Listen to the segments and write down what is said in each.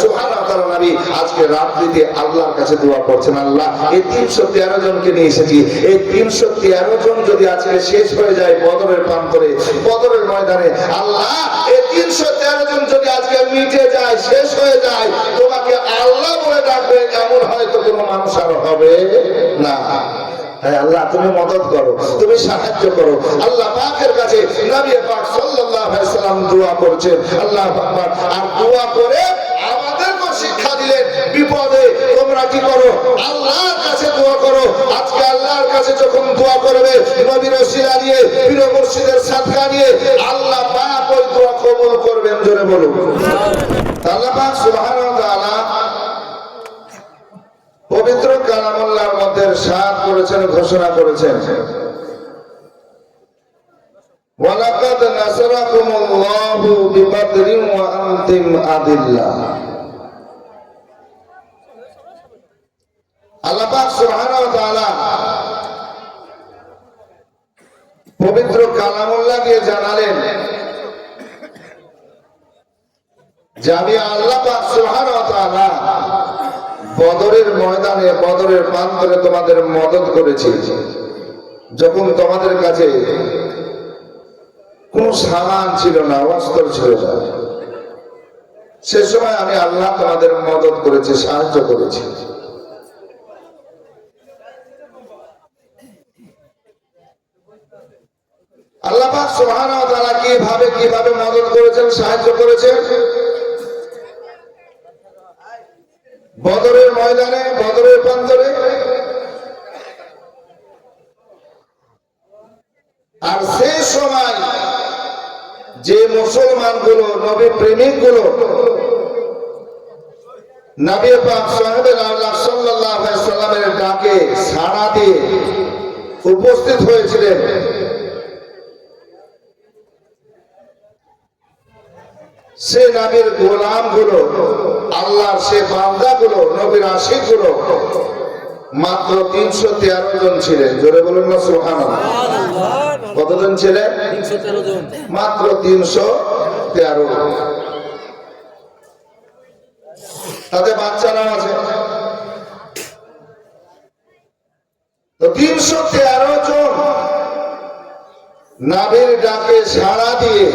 সুবহানাহু ওয়া তাআলা নবী আজকে রাত্রিতে আল্লাহর কাছে দোয়া করছেন, আল্লাহ এই 313 জনকে নিয়ে এসেছি, এই 313 জন যদি আজকে শেষ হয়ে যায় বদরের প্রান্তরে, বদরের ময়দানে, আল্লাহ এই 313 জন যদি আজকে মিটে যায়, শেষ হয়ে যায়, তোমাকে আল্লাহ বলে ডাকবে, এমন হয়তো কোনো মানুষ আর হবে না। হ্যাঁ আল্লাহ তুমি মদদ করো, তুমি সাহায্য করো। আল্লাহ পাকের কাছে নবী পাক সাল্লাল্লাহু আলাইহি ওয়াসাল্লাম দোয়া করছেন, আল্লাহ আকবার। আর দোয়া করে আমাদেরকে শিক্ষা দিলেন, বিপদে তোমরা কি করো, আল্লাহর কাছে দোয়া করো। আজকে আল্লাহর কাছে যখন দোয়া করবে, নবীর ওসিলা নিয়ে, পীর মুর্শিদের সাদকা নিয়ে, আল্লাহ পাক ওই দোয়া কবুল করবেন। জোরে বলুন আল্লাহ পাক সুবহানাহু ওয়া তাআলা পবিত্র কালামুল্লাহর মধ্যে ইরশাদ করেছেন, ঘোষণা করেছেন, ওয়ালাকাদ নাসরাকুমুল্লাহু বিবাদরিন ওয়া আনতুম আদিল্লা। আল্লাহ পাক সুবহানাহু ওয়া তাআলা পবিত্র কালামুল্লাহ দিয়ে জানালেন যে আমি আল্লাহ পাক সুবহানাহু ওয়া তাআলা বদরের ময়দানে, বদরের প্রান্তরে তোমাদের মদদ করেছি, যখন তোমাদের কাছে কোন সামান ছিল না, অস্ত্র ছিল না, সে সময় আমি আল্লাহ তোমাদের মদদ করেছি, সাহায্য করেছি। আল্লাহ পাক সুবহানাহু ওয়া তাআলা কিভাবে মদদ করেছেন, সাহায্য করেছেন? বদরের ময়দানে, বদরের প্রান্তরে। আর সেই সময় যে মুসলমানগুলো, নবী প্রেমিক গুলো, নবী পাক সাল্লাল্লাহু আলাইহি ওয়াসাল্লামের ডাকে সাড়া দিয়ে উপস্থিত হয়েছিলেন, সে নবীর গোলাম গুলো, আল্লাহর সে বান্দা গুলো, নবীর আশিক গুলো মাত্র 313 জন ছিলেন। জোরে বলুন না সুবহানাল্লাহ। কতজন ছিলেন? 313 জন। মাত্র 313। তাতে বাচ্চারাও আছে। তো 313 জন নবীর ডাকে সাড়া দিয়ে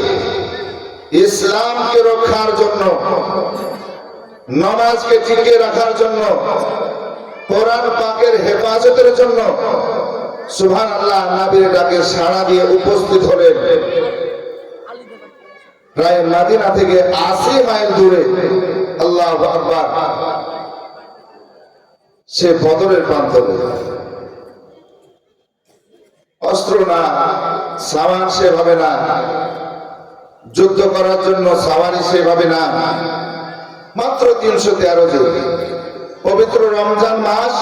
ইসলামকে রক্ষার জন্য, নামাজকে টিকিয়ে রাখার জন্য, কোরআন পাকের হেফাজতের জন্য সুবহানাল্লাহ নবীর ডাকে সাড়া দিয়ে উপস্থিত হলেন প্রায় মদিনা থেকে 80 মাইল দূরে। আল্লাহু আকবার। সে বদরের প্রান্তরে অস্ত্র না, সামান সেভাবে না, যুদ্ধ করার জন্য সাওয়ারি সেভাবে না, মাত্র 313 জন। পবিত্র রমজান মাস,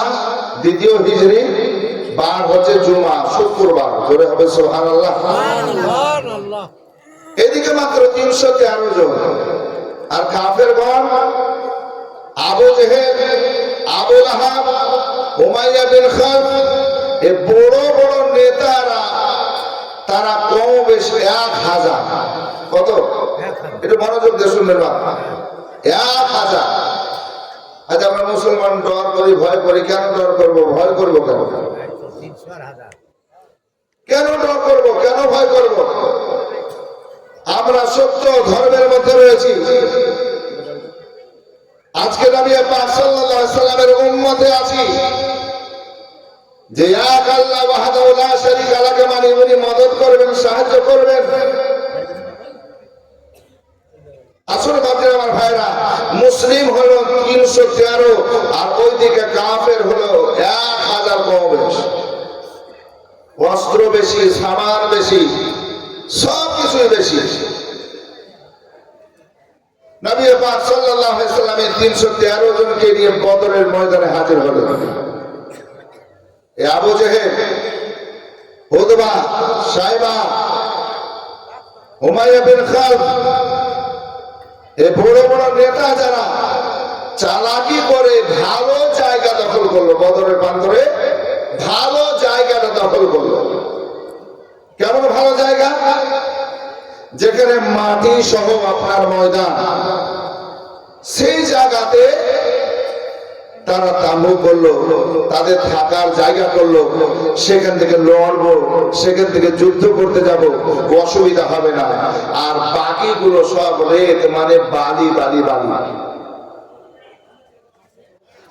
দ্বিতীয় হিজরি, বার হচ্ছে জুমা, শুক্রবার। জোরে হবে সুবহানাল্লাহ। এদিকে মাত্র 313 জন। আর কাফেরগণ, আবু জেহেল, আবু লাহাব, উমাইয়া বিন খালফ, এই বড় বড় নেতারা, তারা কম বেশি 1000। কত? একটু মনোযোগ দিয়ে শুনবেন বাবা। 1000। আজ আমরা মুসলমান ডর করি, ভয় করি। কেন ডর করবো, ভয় করবো কেন? কেন ডর করবো, কেন ভয় করবো? আমরা সত্য ধর্মের মধ্যে রয়েছি। আজকে নবী পাক সাল্লাল্লাহু আলাইহি ওয়াসাল্লামের উম্মতে আছি, যে এক আল্লাহ ওয়াহদাহু লা শারীকা লাহু মানে উনি মদদ করবেন, সাহায্য করবেন। আসলে বাপরে আমার ভাইরা, মুসলিম হলো 313 আর ওইদিকে কাফের হলো 1000 কম বেশি। অস্ত্র বেশি, সামান বেশি, সবকিছুই বেশি। নবী পাক সাল্লাল্লাহু আলাইহি ওয়াসাল্লামের 313 জনকে নিয়ে বদরের ময়দানে হাজির হলেন। আবু জেহেল, উতবা, সাইবা, উমাইয়া বিন খালফ, এই বড় বড় নেতা যারা চালাকি করে ভালো জায়গা দখল করলো, বদরের প্রান্তরে ভালো জায়গাটা দখল করলো। কেমন ভালো জায়গা? যেখানে মাটি সহ আপনার ময়দান, সেই জায়গাতে তারা তাম্বু করলো, তাদের থাকার জায়গা করলো, সেখান থেকে লড়বো, সেখান থেকে যুদ্ধ করতে যাব, অসুবিধা হবে না। আর বাকিগুলো সব রেত, মানে বালি বালি বালি।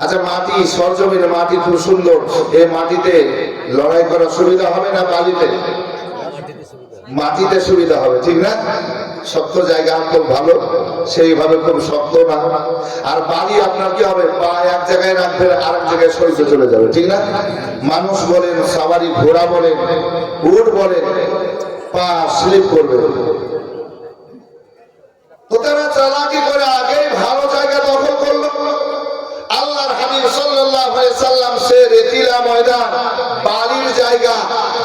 আচ্ছা, মাটি, সরজমিনের মাটি খুব সুন্দর, এই মাটিতে লড়াই করার সুবিধা হবে না বালিতে? মাটিতে সুবিধা হবে, ঠিক না? শক্ত জায়গা খুব ভালো, সেইভাবে খুব শক্ত না। আর বালি আপনার কি হবে, পা এক জায়গায় রাখবে আরেক জায়গায় সরিয়ে চলে যাবে, ঠিক না? মানুষ বলেন, সাওয়ারি ঘোড়া বলেন, উট বলেন, পা স্লিপ করবে। তো তারা চালাকি করে আগেই ভালো জায়গা দখল করলো। আল্লাহর হাবিব সাল্লাল্লাহু আলাইহি সাল্লাম সে রেতিলা ময়দান, বালির জায়গা,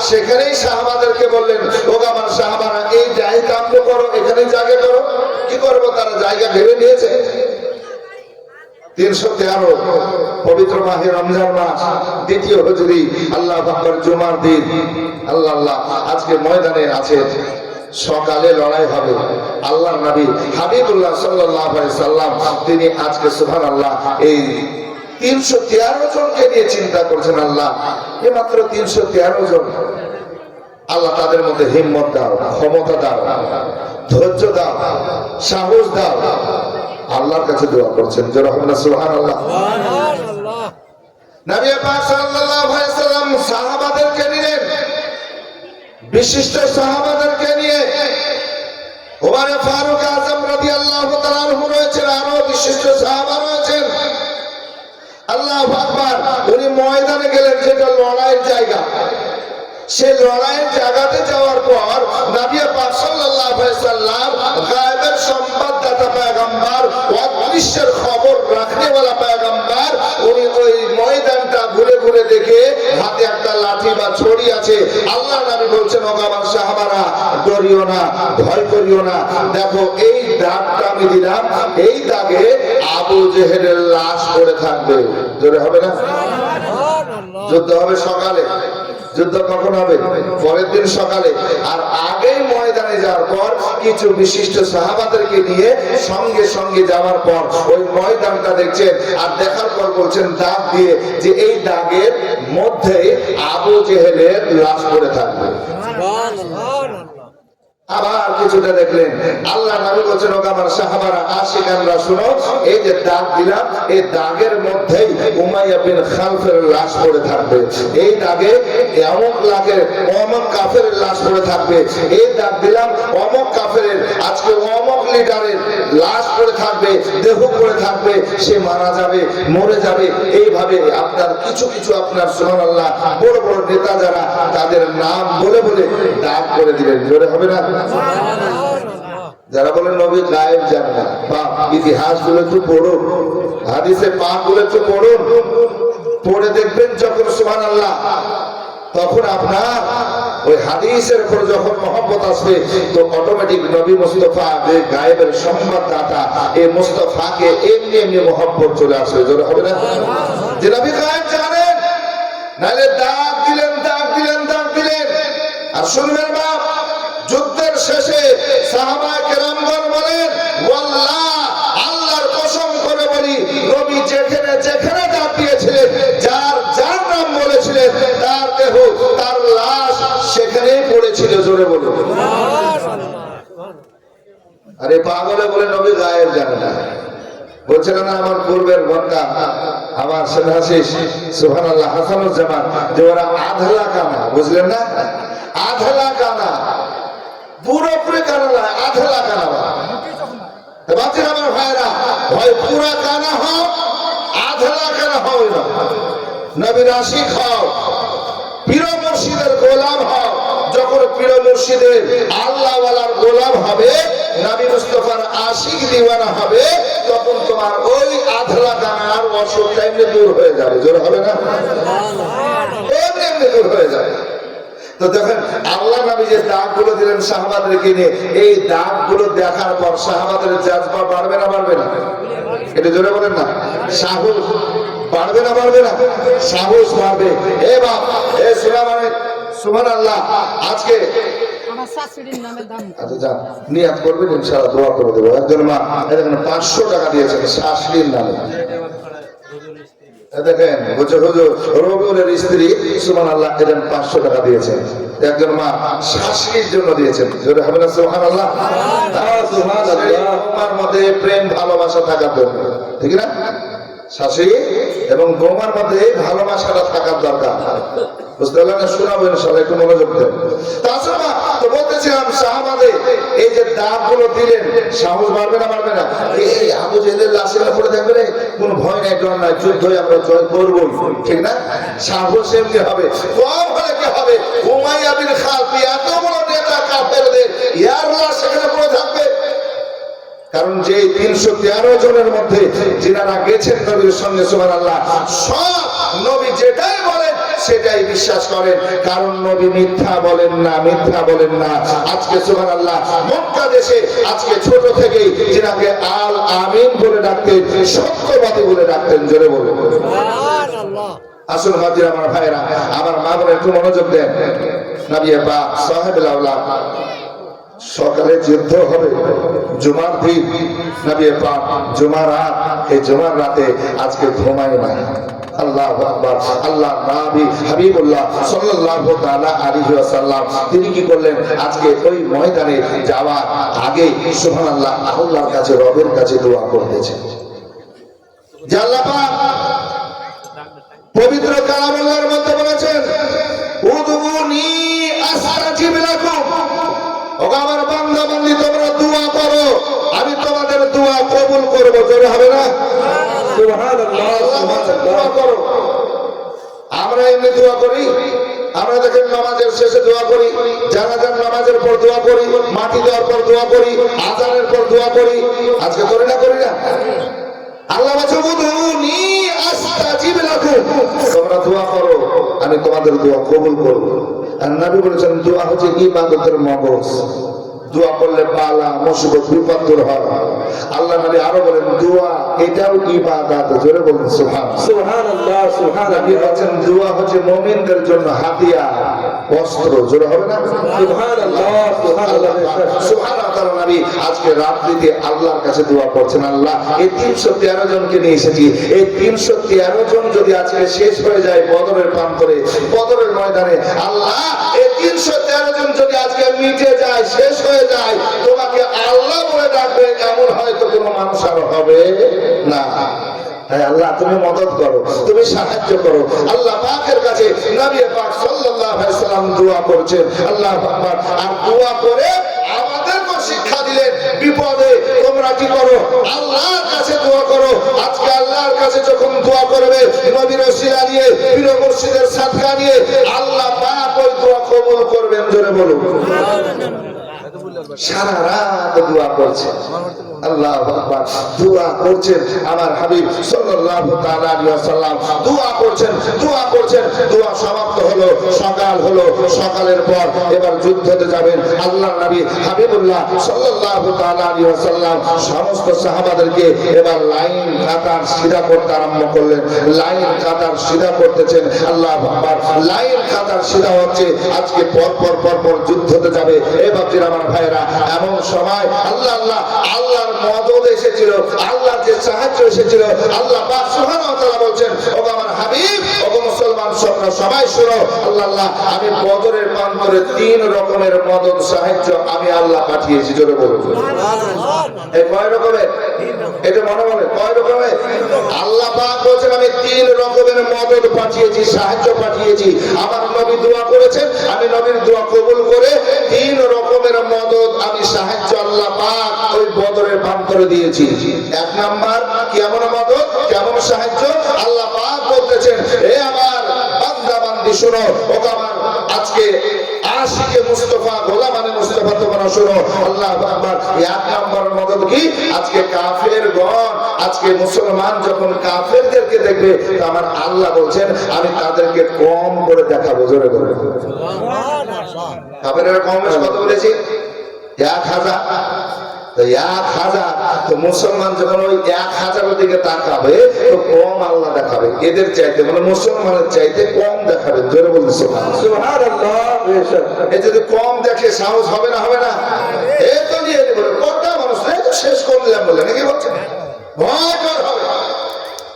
সেখানেই সাহাবাদেরকে বললেন, ও আমার সাহাবারা, এই জায়গা আপনি করো, এখানেই জায়গা করো। কি করবো, তারা জায়গা ভেবে নিয়েছে। 313 পবিত্র মাহে রমজান মাস, দ্বিতীয় হুজরি, আল্লাহ আকবার, জুমার দিন। আল্লাহ আল্লাহ, আজকে ময়দানে আছে, সকালে লড়াই হবে। আল্লাহর নবী হাবিবুল্লাহ সাল্লাল্লাহু আলাইহি সাল্লাম তিনি আজকে সুবহানাল্লাহ এই 313 জনকে নিয়ে চিন্তা করছেন। আল্লাহ, এই মাত্র 313 জন, আল্লাহ তাদের মধ্যে হিম্মত দাও, ক্ষমতা দাও, ধৈর্য দাও, সাহস দাও। আল্লাহর কাছে দোয়া করছেন, যারা হলেন সুবহানাল্লাহ। নবী পাক সাল্লাল্লাহু আলাইহি সাল্লাম সাহাবাদেরকে নিলেন, বিশিষ্ট সাহাবাদেরকে নিয়ে ওমর ফারুক আযম রাদিয়াল্লাহু তাআলা আনহু রয়েছেন, আরো বিশিষ্ট সাহাবা রয়েছেন। আল্লাহু আকবার। উনি ময়দানে গেলেন, যেটা লড়াইয়ের জায়গা। সে লড়াইয়ের জায়গাতে যাওয়ার পর নবী পাক সাল্লাল্লাহু আলাইহি সাল্লাম গায়েবের সংবাদদাতা পয়গম্বর, অদৃশ্যের খবর রাখনেওয়ালা পয়গম্বর, উনি ওই ময়দানটা ঘুরে ঘুরে দেখে হাতে একটা লাঠি বা ছড়ি আছে। আল্লাহ নবী বলছেন, ও আমার সাহাবারা, ডরিও না, ভয় করিও না, দেখো এই দাগটা আমি দিলাম, এই দাগে আবু জেহেলের লাশ পড়ে থাকবে। জোরে হবে না? যুদ্ধ হবে সকালে। যুদ্ধ কখন হবে? পরের দিন সকালে। আর আগেই ময়দানে যাওয়ার পর কিছু বিশিষ্ট সাহাবাদেরকে নিয়ে সঙ্গে সঙ্গে যাওয়ার পর ওই ময়দানটা দেখছেন, আর দেখার পর বলছেন দাগ দিয়ে যে এই দাগের মধ্যে আবু জেহেলের লাশ পড়ে থাকবে। আবার কিছুটা দেখলেন, আল্লাহ নবী বলেছেন, ও আমার সাহাবারা, আশিকানরা শুনো, এই যে দাগ দিলাম, এই দাগের মধ্যেই উমাইয়া বিন খালফের লাশ পড়ে থাকবে। এই দাগে অমুক লাখের অমুক কাফেরের লাশ পড়ে থাকবে। এই দাগ দিলাম অমুক কাফেরের, আজকে অমুক লিডারের লাশ পড়ে থাকবে, দেহ পড়ে থাকবে, সে মারা যাবে, মরে যাবে। এইভাবে আপনার কিছু কিছু আপনার সুবহানাল্লাহ বড় বড় নেতা যারা, তাদের নাম বলে বলে দাগ করে দিবেন। জোরে হবে না? যারা বলেন নবী গায়েব জানে না, বা ইতিহাস গুলো একটু পড়ুন, হাদিসে পাক গুলো একটু পড়ুন, পড়ে দেখবেন যখন সুবহানাল্লাহ, তখন আপনার ওই হাদিসের উপর যখন মহব্বত আসবে, তো অটোমেটিক নবী মুস্তাফা যে গায়েবের সংবাদদাতা, এই মুস্তাফাকে এমনি এমনি মহব্বত চলে আসবে। জোরে হবে না? যে নবী গায়েব জানেন, নাইলে দাগ দিলেন, দাগ দিলেন, দাগ দিলেন। আর শুনবেন না, যুদ্ধের শেষে সাহাবায়ে কেরামগণ বলেন, ওয়াল্লাহ, আল্লাহর কসম করে বলি, নবী যেখানে যেখানে দাগ দিয়েছিলেন, যার যার নাম বলেছিলেন, তার দেহ, তার লাশ সেখানেই পড়েছিল। জোরে বলুন সুবহানাল্লাহ। আরে পাগলে বলে নবী গায়েব জানে না। বলছিল না আমার পূর্বের বক্তা, আমার সেনাশিস সুবহানাল্লাহ হাসানুজ্জামান, যে ওরা আধলা কানা, বুঝলেন না? আধলা কানা, পুরোপুরি কানা না, আধলা কানা। বাচ্চার আমার ভাইরা, হয় পুরা কানা হও, আধলা কানা হও না। নবীর আশিক হও, পীর মুর্শিদের গোলাম হও। যখন পীর মুর্শিদের আল্লাহওয়ালার গোলাম হবে, নবী মুস্তাফার আশিক দিওয়ানা হবে, তখন তোমার ওই আধলা কানার অসুখটা এমনি দূর হয়ে যাবে। জোরে হবে না? এমনি এমনি দূর হয়ে যাবে। তো দেখেন, আল্লাহ নবী যে দাগগুলো দিলেন সাহাবাদেরকে নিয়ে, এই দাগগুলো দেখার পর সাহাবাদের জাজবা বাড়বে না বাড়বে না? এটা জোরে বলেন না। সাহস বাড়বে না বাড়বে না? সাহস বাড়বে। এ বাপ, এ সুবহানাল্লাহ, সুবহানাল্লাহ। আজকে আচ্ছা যান, নিয়াত করবেন, ইনশাআল্লাহ দোয়া করে দেবো। একজন মা এখানে 500 টাকা দিয়েছেন শাশুড়ির নামে। দেখেন হুজুর রবিউলের স্ত্রী সুবহানাল্লাহ এখানে 500 টাকা দিয়েছেন। একজন মা শাশুড়ির জন্য দিয়েছেন, জোরে হবে না সুবহানাল্লাহ? সুবহানাল্লাহ। তোমার মধ্যে প্রেম ভালোবাসা থাকার জন্য, ঠিক না? শাশুড়ি এবং বৌমার মধ্যে ভালোবাসাটা থাকার দরকার। বুঝতে পারলেন না? শোনাবো ইনশাআল্লাহ, একটু মনোযোগ দেন। তাছাড়া তো বলতেছিলাম সাহাবাদের এই যে দাবগুলো দিলেন, সাহস বাড়বে না বাড়বে না? এই আবু জেহেলের লাশের উপরে থাকবে না, কোনো ভয় নাই, ডর নাই, যুদ্ধই আমরা জয় করবো, ঠিক না? সাহস এমনি হবে, কম হলে কি হবে? উমাইয়া বিন খালফ এত বড় নেতা কাফেরদের, ইয়ার লাশ সেখানে পড়ে থাকবে। কারণ যে 313 জনের মধ্যে যিনারা গেছেন নবীর সঙ্গে সুবহানাল্লাহ, সব নবী যেটাই বলেন সেটাই বিশ্বাস করেন, কারণ নবী মিথ্যা বলেন না, মিথ্যা বলেন না। আজকে সুবহানাল্লাহ মক্কা দেশে আজকে ছোট থেকেই যিনাকে আল আমিন বলে ডাকতেন, সত্যবাদী বলে ডাকতেন, জোরে বলে সুবহানাল্লাহ। আসুন হাজির আমার ভাইরা, আমার মা বোন একটু মনোযোগ দেন। নবী পাক সাহেবুল আওলাদ, সকালে যুদ্ধ হবে জুমার দিন, নবী পাক জুমার রাত, এই জুমার রাতে আজকে ঘুমায় না। আল্লাহু আকবার। আল্লাহ নবী হাবিবুল্লাহ সাল্লাল্লাহু তাআলা আলাইহি ওয়াসাল্লাম তিনি কি করলেন? আজকে ওই ময়দানে যাওয়ার আগে সুবহানাল্লাহ আল্লাহর কাছে, রবের কাছে দোয়া করতেছেন যে আল্লাহ পাক পবিত্র কালামুল্লাহর মধ্যে বলেছেন, উদুনি আস্তাজিব লাকুম। ওগো আমার বান্দা বান্দি, তোমরা দোয়া করো, আমি তোমাদের দোয়া কবুল করব। জোরে হবে না সুবহানাল্লাহ? দোয়া করো। আমরা এমনি দোয়া করি, আমরা দেখেন নামাজের শেষে দোয়া করি, জানাজার নামাজের পর দোয়া করি, মাটি দেওয়ার পর দোয়া করি, আযানের পর দোয়া করি। আজকে করি না করি না? আল্লাহ বলেন উদুনি আস্তাজিব লাকুম, তোমরা দোয়া করো, আমি তোমাদের দোয়া কবুল করব। আর নবী বলেছেন দোয়া হচ্ছে ইবাদতের মগজ, দোয়া করলে বালা মুসিবত বিপদ দূর হয়। আল্লাহ নবী আরো বলেন দোয়া এটাও ইবাদত, জোরে বলুন সুবহানাল্লাহ। নবী বলেন দোয়া হচ্ছে মুমিনদের জন্য হাতিয়ার, অস্ত্র, জোরে হবে না সুবহানাল্লাহ? সুবহানাল্লাহ। নবী আজকে রাত্রিতে আল্লাহর কাছে দোয়া করছেন, আল্লাহ এই 313 জনকে নিয়ে এসেছি, এই 313 জন যদি আজকে শেষ হয়ে যায় বদরের প্রান্তরে, বদরের ময়দানে, আল্লাহ এই 313 জন যদি আজকে মিটে যায়, শেষ হয়ে যায়, তোমাকে আল্লাহ বলে ডাকবে, এমন হয়তো কোনো মানুষ আর হবে না। হ্যাঁ আল্লাহ তুমি মদদ করো, তুমি সাহায্য করো। আল্লাহ পাকের কাছে নবী পাক সাল্লাল্লাহু আলাইহি ওয়াসাল্লাম দোয়া করছেন, আল্লাহ আকবার। আর দোয়া করে আমাদেরকে শিক্ষা দিলেন, বিপদে তোমরা কি করো? আল্লাহর কাছে দোয়া করো। আজকে আল্লাহর কাছে যখন দোয়া করবে, নবীর ওসিলা নিয়ে, পীর মুর্শিদের সাদকা নিয়ে, আল্লাহ পাক ওই দোয়া কবুল করবেন, জোরে বলুন সারা রাত দোয়া করছেন, আল্লাহু আকবার, দোয়া করছেন আমার হাবিব সাল্লাল্লাহু তাআলা আলাইহি ওয়াসাল্লাম, দোয়া করছেন, দোয়া করছেন। দোয়া সমাপ্ত হলো, সকাল হলো, সকালের পর এবার যুদ্ধতে যাবেন। আল্লাহর নবী হাবিবুল্লাহ সাল্লাল্লাহু তাআলা আলাইহি ওয়াসাল্লাম সমস্ত সাহাবাদেরকে এবার লাইন কাতার সিধা করতে আরম্ভ করলেন। লাইন কাতার সিধা করতেছেন, আল্লাহু আকবার। লাইন কাতার সিধা হচ্ছে, আজকে পর পর পর পর যুদ্ধতে যাবে। এবার আমার ভাইরা, এমন সময় আল্লাহ আল্লাহ আল্লাহর মদদ এসেছিল, আল্লাহর যে সাহায্য এসেছিল। আল্লাহ পাক সুবহানাহু ওয়া তাআলা বলেন, ওগো আমার হাবিব, ওগো মুসলমান সবাই শুনো, আল্লাহ আল্লাহ আমি বদরের প্রান্তরে 3 রকমের মদদ সাহায্য আমি আল্লাহ পাঠিয়েছি, জোরে বলুন সুবহানাল্লাহ। এই কয় রকমের? এটা মনে মনে কয় রকমের? আল্লাহ পাক বলেন আমি 3 রকমের মদদ পাঠিয়েছি, সাহায্য পাঠিয়েছি। আমার নবী দোয়া করেছেন, আমি নবীর দোয়া কবুল করে 3 রকমের মদদ আমি সাহায্য আল্লাহ পাক ওই বদরের প্রান্তরে দিয়েছি। 1 নাম্বার কেমন মদদ, কেমন সাহায্য? আল্লাহ পাক বলতেছেন, হে আমার বান্দা বান্দি শোনো, ওগো আমার আজকে আশিকে মুস্তাফা, গোলামানে মুস্তাফা তোমরা শোনো, আল্লাহু আকবার। 1 নাম্বার মদদ কি? আজকে কাফেরগণ, আজকে মুসলমান যখন কাফেরদেরকে দেখবে, তো আমার আল্লাহ বলছেন আমি তাদেরকে কম করে দেখাবো, জোরে বলে সুবহানাল্লাহ। কাফেররা কম কত বলেছি? 1000। 1000 তো মুসলমান যখন ওই 1000 দিকে তাকাবে তো কম আল্লাহ দেখাবে, এদের চাইতে মানে মুসলমানের চাইতে কম দেখাবে। জোরে বলতে সুবহানাল্লাহ। এই যদি কম দেখে সাহস হবে না? হবে না? এই তো নিয়ে বলে কটা মানুষ তো শেষ করে দিলাম বলে নাকি বলছেন, ভয়ঙ্কর হবে।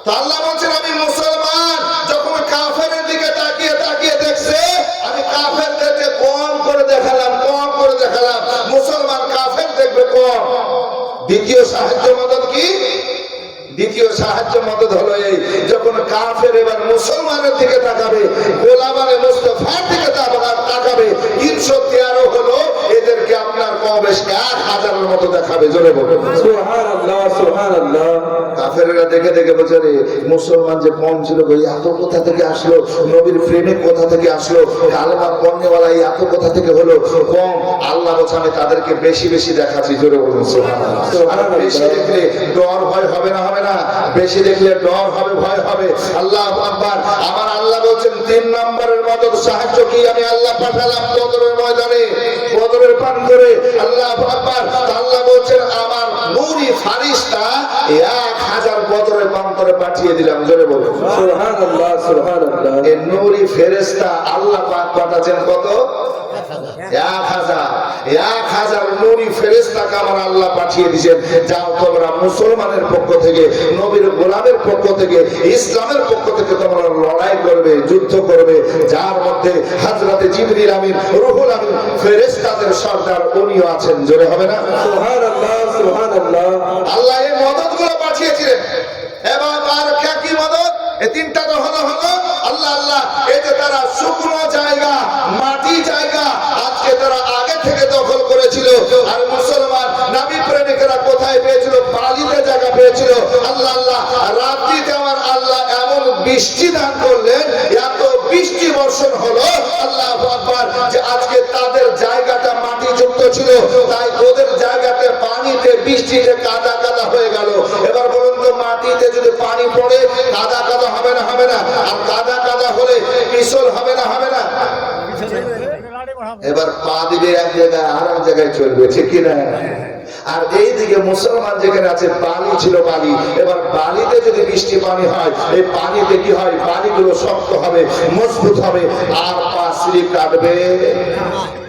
তো আল্লাহ বলছেন আমি মুসলমান যখন কাফেরের দিকে তাকিয়ে তাকিয়ে দেখছে, আমি কাফেরদেরকে কম করে দেখালাম, কম করে দেখালাম। মুসলমান কাফের দেখবে কম। দ্বিতীয় সাহায্য মদত কি? দ্বিতীয় সাহায্য মদত হলো এই, যখন কাফের এবার মুসলমানের দিকে তাকাবে, গোলামানে মুস্তাফার দিকে তাকাবে, 313 হলো এদেরকে আপনার কম বেশ 1000-এর মতো দেখাবে। জোরে বলুন সুবহানাল্লাহ, সুবহানাল্লাহ। কাফেররা দেখে দেখে বলছে রে মুসলমান যে কম ছিল এত কোথা থেকে আসলো, নবীর প্রেমিক কোথা থেকে আসলো, কালেমা পড়নেওয়ালা এত কোথা থেকে হলো কম। আল্লাহ বলছে আমি তাদেরকে বেশি বেশি দেখাচ্ছি। জোরে বলুন সুবহানাল্লাহ। আর বেশি দেখলে ডর ভয় হবে না? হবে না? বেশি দেখলে ডর হবে, ভয় হবে। আল্লাহু আকবার। আমার আল্লাহ বলছেন 3 নম্বরের মদদ সাহায্য কি আমি আল্লাহ পাঠালাম বদরের ময়দানে, বদরের পান করে। আল্লাহু আকবার। আল্লাহ বলছেন আমার নূরি ফারিস্তা 1000 বদরের প্রান্তরে পাঠিয়ে দিলাম। জোরে বলুন সুবহানাল্লাহ, সুবহানাল্লাহ। এই নূরি ফেরেশতা আল্লাহ পাক পাঠাচ্ছেন কত? 1000 নূরি ফেরেশতাকে আমার আল্লাহ পাঠিয়ে দিয়েছেন। যাও তোমরা মুসলমানের পক্ষ থেকে, নবীর গোলামের পক্ষ থেকে, ইসলামের পক্ষ থেকে তোমরা লড়াই করবে, যুদ্ধ করবে, যার মধ্যে হযরতে জিবরিল আমিন, রূহুল আমিন, ফেরেশতাদের সর্দার উনিও আছেন। জোরে হবে না? সুবহানাল্লাহ, সুবহানাল্লাহ। আল্লাহ এই মদতগুলো পাঠিয়েছিলেন। এবার আর কি মদত? এই তিনটা তো হলো আল্লাহ আল্লাহ। এই যে তারা শুকনো জায়গা, মাটি জায়গা আজকে তারা আগে থেকে দখল করেছিল। আর মুসলমান নবী প্রেমিকেরা কোথায় পেয়েছিল? বালিতে জায়গা পেয়েছিল। আল্লাহ আল্লাহ। রাত্রিতে আমার আল্লাহ এমন বৃষ্টি দান করলেন, এত বৃষ্টি বর্ষণ হলো আল্লাহু আকবার, যে আজকে তাদের জায়গাটা মাটি যুক্ত ছিল, তাই ওদের জায়গাতে পানিতে বৃষ্টিতে কাদা কাদা হয়ে গেল। এবার বলুন তো মাটিতে যদি পানি পড়ে কাদা কাদা হবে না? হবে না? আর কাদা কাদা হলে পিছল হবে না? হবে না? এবার পা দিবে এক জায়গায় আর এক জায়গায় চলবে, ঠিক কিনা? আর এইদিকে মুসলমান যেখানে আছে বালি ছিল, বালি, এবার বালিতে যদি বৃষ্টি পানি হয়, এই পানিতে কি হয়? বালিগুলো শক্ত হবে, মজবুত হবে, আর পা স্লিপ কাটবে।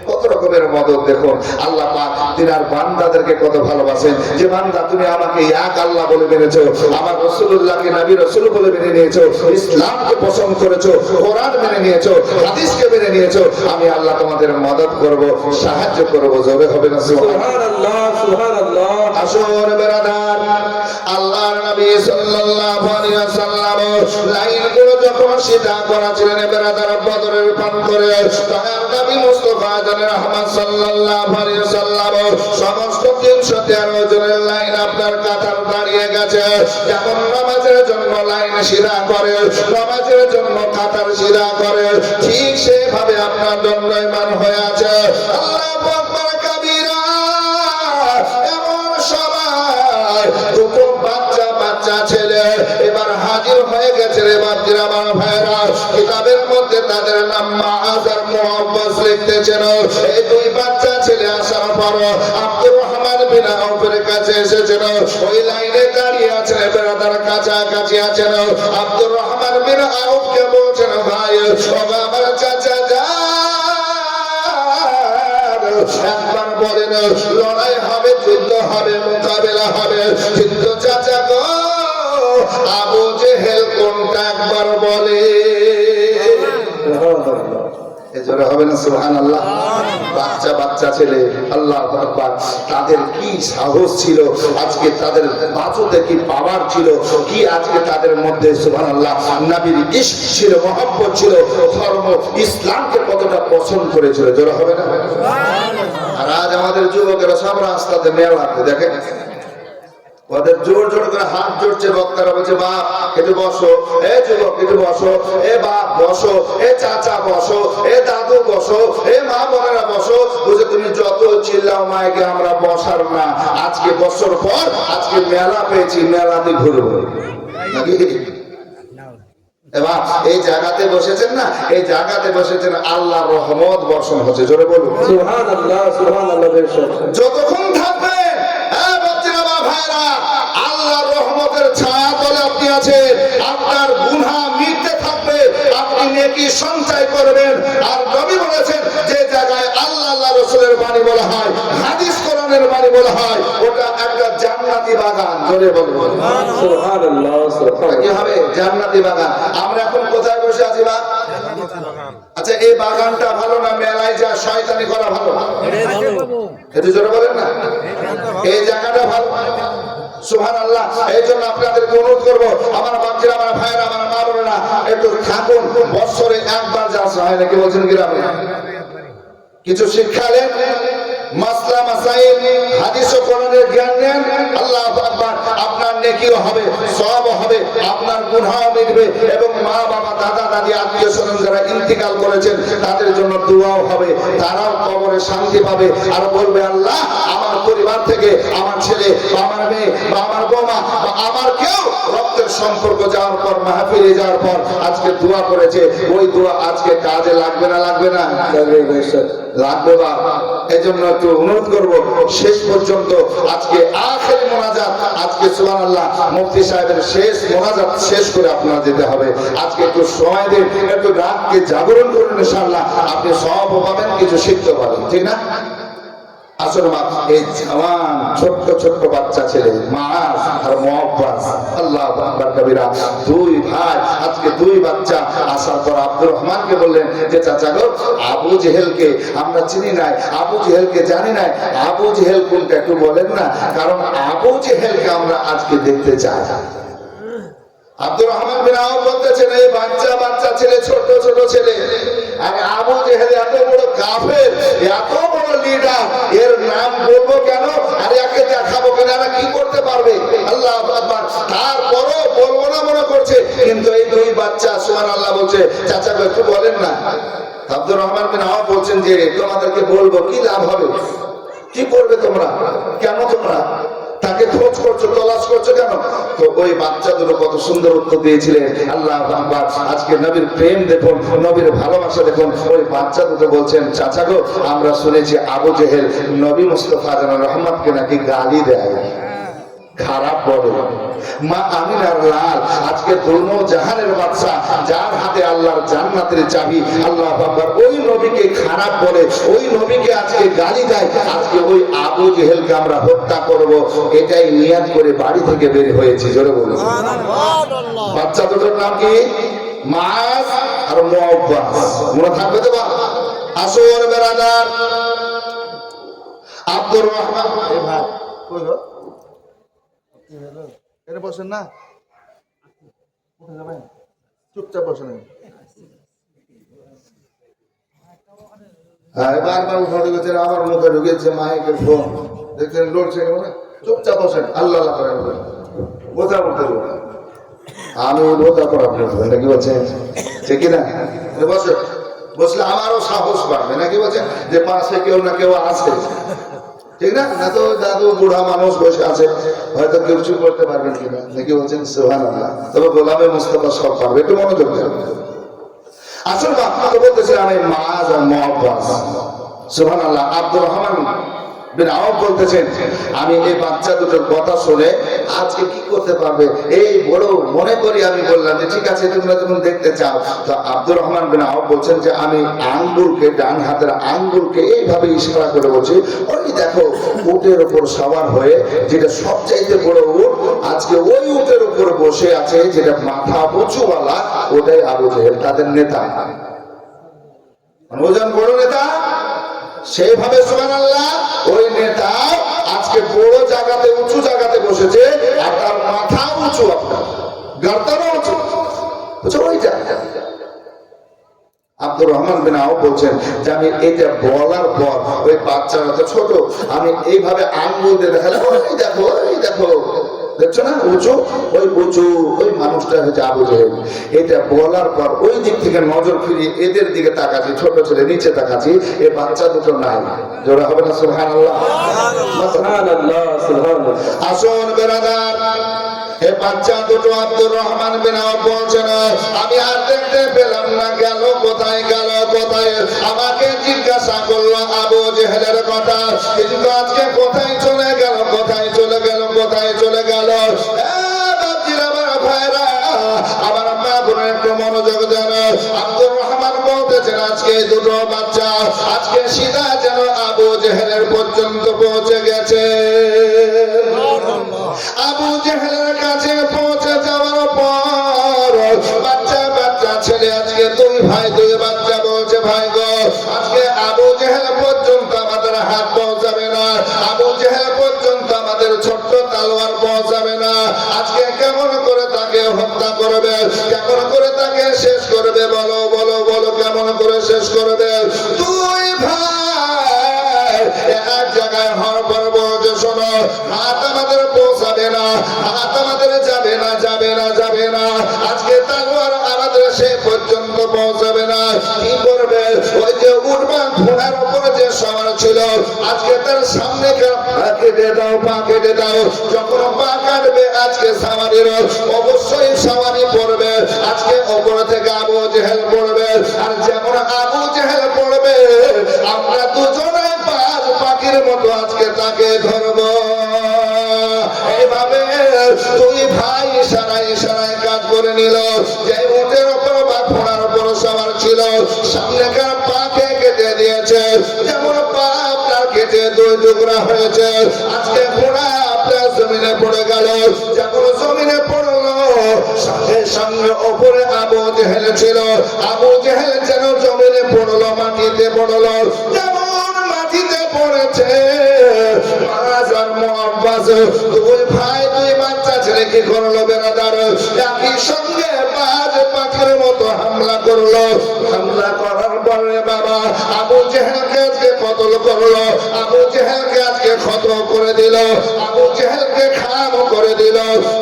কত রকমের মদত দেখুন। আল্লাহ পাক তিনার বান্দাদেরকে কত ভালোবাসেন, যে বান্দা তুমি আমাকে এক আল্লাহ বলে মেনেছো, আমার রাসূলুল্লাহকে নবী রাসূল বলে মেনে নিয়েছো, ইসলামকে পছন্দ করেছো, কোরআন মেনে নিয়েছো, হাদিসকে মেনে নিয়েছো, আমি আল্লাহ তোমাদের মদত করব, সাহায্য করব। জোরে হবে না সুবহানাল্লাহ, সুবহানাল্লাহ। আসুন বেরাদার, আল্লাহর নবী সাল্লাল্লাহু আলাইহি ওয়াসাল্লাম লাইনগুলো যখন সিধা করা ছিলেন বেরাদার বদরের প্রান্তরে, দয়ার নবী মুস্তাফা রহমান সাল্লাল্লাহু আলাইহি ওয়াসাল্লাম সমস্ত 313 জনের লাইন আপনার কাতার দাঁড়িয়ে গেছে। যেমন নামাজের জন্য লাইন সিধা করে, নামাজের জন্য কাতার সিধা করে, ঠিক সেভাবে আপনার দণ্ডায়মান হয়ে আছে। আল্লাহু আকবার কাবীরা। এমন সময় দুটো বাচ্চা বাচ্চা ছেলে এবার হাজির হয়ে গেছে রে বাপজির আমার ভাইরা। কিতাবের মধ্যে তাদের নাম মাআজ আর মুআব্বাস লিখতেছেন। এই দুই বাচ্চা ছেলে আসার পর আব্দুর রহমান বিন আউফের কাছে এসেছেন। ওই লাইনে দাঁড়িয়ে আছেন, বেরাদার কাছাকাছি আছেন। আব্দুর রহমান বিন আউফকে বলছেন ভাই আমার চাচা একবার বলেন লড়াই হবে, যুদ্ধ হবে, মোকাবেলা হবে, কিন্তু চাচা গো আবু জেহেল কোনটা একবার বলে। এজন্য হবে না সুবহানাল্লাহ। বাচ্চা বাচ্চা ছেলে, আল্লাহু আকবার, তাদের কি সাহস ছিল, আজকে তাদের বাজুতে কি পাওয়ার ছিল, কি আজকে তাদের মধ্যে সুবহানাল্লাহ নবীর ইশক ছিল, মহব্বত ছিল, ধর্ম ইসলামকে কতটা পছন্দ করেছিল। জোরে হবে না? আর আজ আমাদের যুবকেরা সব রাস্তাতে মেলাতে দেখেন, ওদের জোর জোর করে হাত জোড়ছে, বক্তারা বলছে বাপ একটু বসো, এ যুবক একটু বসো, এ বাপ বসো, এ চাচা বসো, এ দাদু বসো, এ মা বোনেরা বসো। বুঝে তুমি যত চিল্লাও মাইকে আমরা বসার না। আজকে বছর পর আজকে মেলা পেয়েছি, মেলাতে ঘুরবো নাকি? এবার এই জায়গাতে বসেছেন না, এই জায়গাতে বসেছেন আল্লাহর রহমত বর্ষণ হচ্ছে। জোরে বলুন সুবহানাল্লাহ, সুবহানাল্লাহ। যতক্ষণ থাকবেন বাচ্চারা বা ভাইরা আল্লাহর রহমতের ছায়া তলে আপনি আছেন, আপনার গুনাহ মিটতে থাকবে, আপনি নেকি সঞ্চয় করবেন। আর নবী বলেছেন যে জায়গায় আল্লাহ আল্লাহ রাসূলের বাণী বলা হয়, হাদিস কোরআনের বাণী বলা হয়, ওটা একটা জান্নাতি বাগান। জোরে বলুন সুবহানাল্লাহ, সুবহানাল্লাহ। কি হবে? জান্নাতি বাগান। আমরা এখন কোথায় বসে আছি বা? আচ্ছা, এই বাগানটা ভালো না মেলায় যা শয়তানি করা ভালো? একটু জোরে বলেন না। এই জায়গাটা ভালো। সুবহানাল্লাহ। এই জন্য আপনাদেরকে অনুরোধ করবো, আমার বাচ্চারা, আমার ভাইয়েরা, আমার মা বোনেরা, একটু থাকুন। বছরে একবার যাওয়া হয় নাকি বলছেন গ্রামে, কিছু শিক্ষা নেন, মাসলা মাসাইল হাদিস ও কোরআনের জ্ঞান নেন। আল্লাহু আকবার। আপনার নেকিও হবে, সওয়াবও হবে, আপনার গুনাহও মিটবে, এবং মা বাবা, দাদা দাদি, আত্মীয় স্বজন যারা ইন্তিকাল করেছেন তাদের জন্য দোয়াও হবে, তারাও কবরে শান্তি পাবে। আর বলবে, আল্লাহ আমার পরিবার থেকে আমার ছেলে বা আমার মেয়ে বা আমার বৌমা বা আমার কেউ রক্তের সম্পর্ক যাওয়ার পর, মাহফিলে যাওয়ার পর আজকে দোয়া করেছে, ওই দোয়া আজকে কাজে লাগবে না? লাগবে না? লাগবে বা? এই জন্য একটু অনুরোধ করবো, শেষ পর্যন্ত আজকে আখেরি মোনাজাত, আজকে সুবহানাল্লাহ মুফতি সাহেবের শেষ মোনাজাত শেষ করে আপনারা যেতে হবে। আজকে একটু সময় দিন, একটু রাতকে জাগরণ করুন, ইনশাআল্লাহ আপনি সব পাবেন, কিছু শিখতে পারেন, ঠিক না? আসল মা এই জওয়ান ছোট্ট ছোট্ট বাচ্চা ছেলে মাস আর মুআব্বাস, আল্লাহু আকবার কবিরা, দুই ভাই, আজকে দুই বাচ্চা আসার পর আব্দুর রহমানকে বললেন যে চাচা গো, আবু জেহেলকে আমরা চিনি নাই, আবু জেহেলকে জানি নাই, আবু জেহেল কোনটা একটু বলেন না, কারণ আবু জেহেলকে আমরা আজকে দেখতে চাই। আব্দুর রহমান বিন আওফ বলতেছেন, এই বাচ্চা বাচ্চা ছেলে, ছোট ছোট ছেলে, আর আবু জেহেল এত বড় কাফের, এত বড় লিডার, এর নাম বলবো কেন আর একে দেখাবো কেন? এরা কি করতে পারবে? আল্লাহু আকবার। তারপরও বলবো না মনে করছে, কিন্তু এই দুই বাচ্চা সুবহানাল্লাহ বলছে, চাচা একটু বলেন না। আব্দুর রহমান বিন আওফ বলছেন যে তোমাদেরকে বলবো, কি লাভ হবে? কি করবে তোমরা? কেন তোমরা তাকে খোঁজ করছো, তলাশ করছো কেন? তো ওই বাচ্চা দুটো কত সুন্দর উত্তর দিয়েছিলেন। আল্লাহু আকবার। আজকে নবীর প্রেম দেখুন, নবীর ভালোবাসা দেখুন। ওই বাচ্চা দুটো বলছেন, চাচা গো, আমরা শুনেছি আবু জেহেল নবী মুস্তাফা রহমতকে নাকি গালি দেয়, খারাপ বলে। মা আমিনার লাল, আজকে দোনো জাহানের বাদশা, যার হাতে আল্লাহর জান্নাতের চাবি, আল্লাহু আকবার, ওই নবীকে খারাপ বলে, ওই নবীকে আজকে গালি দেয়। আজকে ওই আবু জেহেলকে আমরা হত্যা করব, এটাই নিয়াত করে বাড়ি থেকে বের হয়েছে। জোরে বলুন সুবহানাল্লাহ। বাচ্চা দুটোর নাম কি? মাস আর মুআব্বাস। মনে থাকবে তো? বা আসর বেরাদার আব্দুর রহমান, এ ভাই কই গো? এর বসেন না, চুপচাপ বসেন। বারবার উঠে গেছে, আমার মুখে ঢুকেছে মাইকের ফোন, দেখছেন লড়ছে কেমন? চুপচাপ বসেন, আল্লাহ আল্লাহ করেন, বোঝা উঠতে আমি বোঝা করা বুঝবেন নাকি বলছেন, ঠিক না? বসে বসলে আমারও সাহস বাড়বে নাকি বলছেন, যে পাশে কেউ না কেউ আছে, ঠিক না? না তো দাদু বুড়া মানুষ বসে আছে, হয়তো কেউ চুপ করতে পারবেন কিনা, নাকি বলছেন? সুবহানাল্লাহ। তবে গোলামে মুস্তাফা সব পারবে, একটু মনোযোগ দেন। আসল বাচ্চা তো বলতেছিলাম এই মাজ আর মুআব্বাস। সুবহানাল্লাহ। আব্দুর রহমান বিন আওফ বলতেছেন, আমি এই বাচ্চা দুটোর কথা শুনে আজকে কি করতে পারবে এই বড় মনে করি আমি বললাম যে ঠিক আছে, তোমরা যখন দেখতে চাও। তো আব্দুর রহমান বিন আওফ বলছেন যে আমি আঙ্গুলকে, ডান হাতের আঙ্গুলকে এইভাবে ইশারা করে বলছি, ওই দেখো উটের উপর সওয়ার হয়ে, যেটা সবচাইতে বড় উট, আজকে ওই উটের উপর বসে আছে, যেটা মাথা উঁচুওয়ালা, ওটাই আবু জেহেল, তাদের নেতা, ওজন বড় নেতা। সেইভাবে সুবহানাল্লাহ ওই নেতা আজকে বড় জায়গাতে, উঁচু জায়গাতে বসেছে, আর তার মাথা উঁচু, আপনার গর্দানও উঁচু, বুঝছো? ওইটা আব্দুর রহমান বিন আওফ বলছেন যে আমি এটা বলার পর ওই বাচ্চারা তো ছোট, আমি এইভাবে আঙ্গুল দিয়ে দেখালাম, ওই দেখো, ওই দেখো, দেখছো না উঁচু, ওই উঁচু ওই মানুষটা হচ্ছে আবু জেহেল। এটা বলার পর ওই দিক থেকে নজর ফিরিয়ে এদের দিকে তাকাচ্ছি, ছোট ছেলে নিচে তাকাচ্ছি, এই বাচ্চা দুটো নাই। জোড়া হবে না? সুবহানাল্লাহ, সুবহানাল্লাহ, সুবহানাল্লাহ। আসুন বেরাদার, এ বাচ্চা দুটো আব্দুর রহমান বিন আওফ বলছেন, আমি আর দেখতে পেলাম না, গেল কোথায়, গেল কোথায়। আমাকে জিজ্ঞাসা করলো আবু জেহেলের কথা, কিন্তু আজকে কোথায় চলে গেল, কোথায় চলে গেল, কোথায় চলে গেল। আমার মা বোনের একটু মনোযোগ দেন। আব্দুর রহমান বলতেছেন, আজকে দুটো বাচ্চা আজকে সিধা যেন আবু জেহেলের পর্যন্ত পৌঁছে গেছে। আবু জেহেলের কাছে পৌঁছে যাওয়ার পর বাচ্চা বাচ্চা ছেলে আজকে দুই ভাই, দুই বাচ্চা বলছে, ভাই গো, আজকে আবু জেহেল পর্যন্ত আমাদের হাত পৌঁছাবে না, আবু জেহেল পর্যন্ত আমাদের ছোট্ট তালোয়ার পৌঁছাবে না। আজকে কেমন করে তাকে হত্যা করবে, কেমন করে তাকে শেষ করবে, বলো বলো বলো, কেমন করে শেষ করবে। দুই ভাই এক জায়গায় হওয়ার পর বলছে, শোনো, হাত আমাদের পৌঁছাবে না, হাত আমাদের যাবে না, যাবে না, যাবে না। আজকে তালোয়ার আমাদের সে পর্যন্ত পৌঁছাবে না। কি করবে? ওই যে উঠবা ঘোড়ার উপরে যে সওয়ার ছিল, আজকে তার সামনে পা কেটে দাও, পা কেটে দাও। যখন পা কাটবে আজকে সাওয়ারির অবশ্যই সাওয়ারি পড়বে। আজকে ওপর থেকে আবু জেহেল পড়বে, আর যেমন আবু জেহেল পড়বে আমরা দুজনে পাঁচ পাখির মতো আজকে তাকে ধরবো। এইভাবে দুই ভাই ইশারায় ইশারায় কাজ করে নিল। যে উটের উপর বা ঘোড়ার উপর সওয়ার ছিল, সামনেকার পাকে কেটে দিয়েছে। যেমন পা আপনার কেটে দুই টুকরা হয়েছে, আজকে ঘোড়া আপনার জমিনে পড়ে গেল। যখন জমিনে পড়লো, সঙ্গে সঙ্গে ওপরে আবু জেহেল ছিল, আবু জেহেল যেন জমিনে পড়লো, মাটিতে পড়লো। যেমন মাটিতে পড়েছে, দুই ভাই দুই বাচ্চা ছেলে কি করলো বেরাদার, একই সঙ্গে বাজ পাখির মতো হামলা করলো। হামলা করার পরে বাবা আবু জেহেলকে আজকে কতল করলো, আবু জেহেলকে আজকে ক্ষত করে দিল, আবু জেহেলকে খাম করে দিল।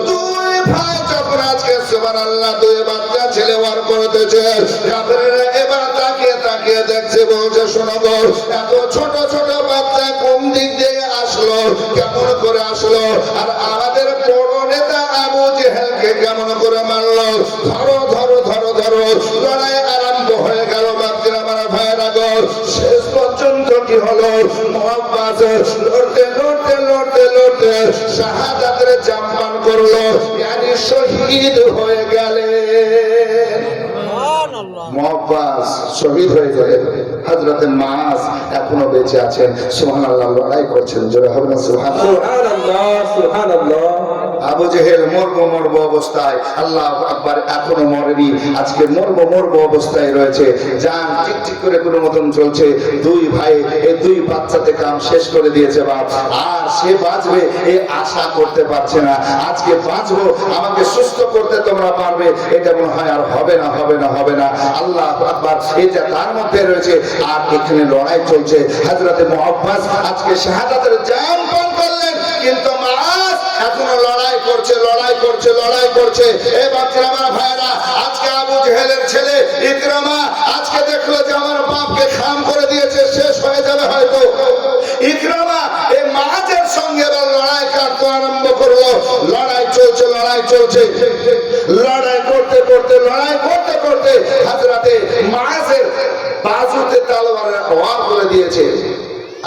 দুই ভাই যখন আজকে সুবহানাল্লাহ দুই বাচ্চা ছেলে ওয়ার করতেছে, কাফেররা এবার তাকিয়ে তাকিয়ে দেখছে, বলছে, শোনো গো, এত ছোট ছোট বাচ্চা কোন দিক দিয়ে আসলো, কেমন করে আসলো, আর আমাদের বড় নেতা আবু জেহেলকে কেমন করে মারলো। ধরো ধরো ধরো ধরো, লড়াই আরম্ভ হয়ে গেল। বাপজিরা আমার ভাইয়েরা গো, শেষ পর্যন্ত কি হলো, মুআব্বাস লড়তে লড়তে লড়তে লড়তে শাহাদাতের জাম পান করলো, yani শহীদ হয়ে গেলেন। মুআব্বাস শহীদ হয়ে গেলেন। হযরতে মুআজ এখনো বেঁচে আছেন, সুবহানাল্লাহ, লড়াই করছেন। জোরে হবে না সুবহানাল্লাহ? সুবহানাল্লাহ, সুবহানাল্লাহ। আবু জেহেল মরব অবস্থায়, আল্লাহু আকবার, এখনো মরেনি, আজকে মরব অবস্থায় রয়েছে। জান ঠিক ঠিক করে কোনো মতন চলছে। দুই ভাই এই দুই বাচ্চাতে কাম শেষ করে দিয়েছে বাপ, আর সে বাঁচবে এই আশা করতে পারছে না। আজকে বাঁচবো, আমাকে সুস্থ করতে তোমরা পারবে, এটা মনে হয় আর হবে না, হবে না, হবে না। আল্লাহু আকবার, এটা তার মধ্যে রয়েছে। আর এখানে লড়াই চলছে। হযরতে মুআব্বাস আজকে শাহাদাতের জাম পান করলেন, কিন্তু মুআজ এখনো লড়াই করছে, লড়াই করছে, লড়াই করছে। এই বাচ্চারা আমার ভাইরা, আজকে আবু জেহেলের ছেলে ইকরামা আজকে দেখলো যে আমার বাপকে খাম করে দিয়েছে, শেষ হয়ে যাবে হয়তো। ইকরামা এই মুআজের সঙ্গে লড়াই করতে আরম্ভ করলো। লড়াই চলছে, লড়াই চলছে, লড়াই করতে করতে, লড়াই করতে করতে হযরতে মুআজের বাজুতে তলোয়ার ওয়ার করে দিয়েছে।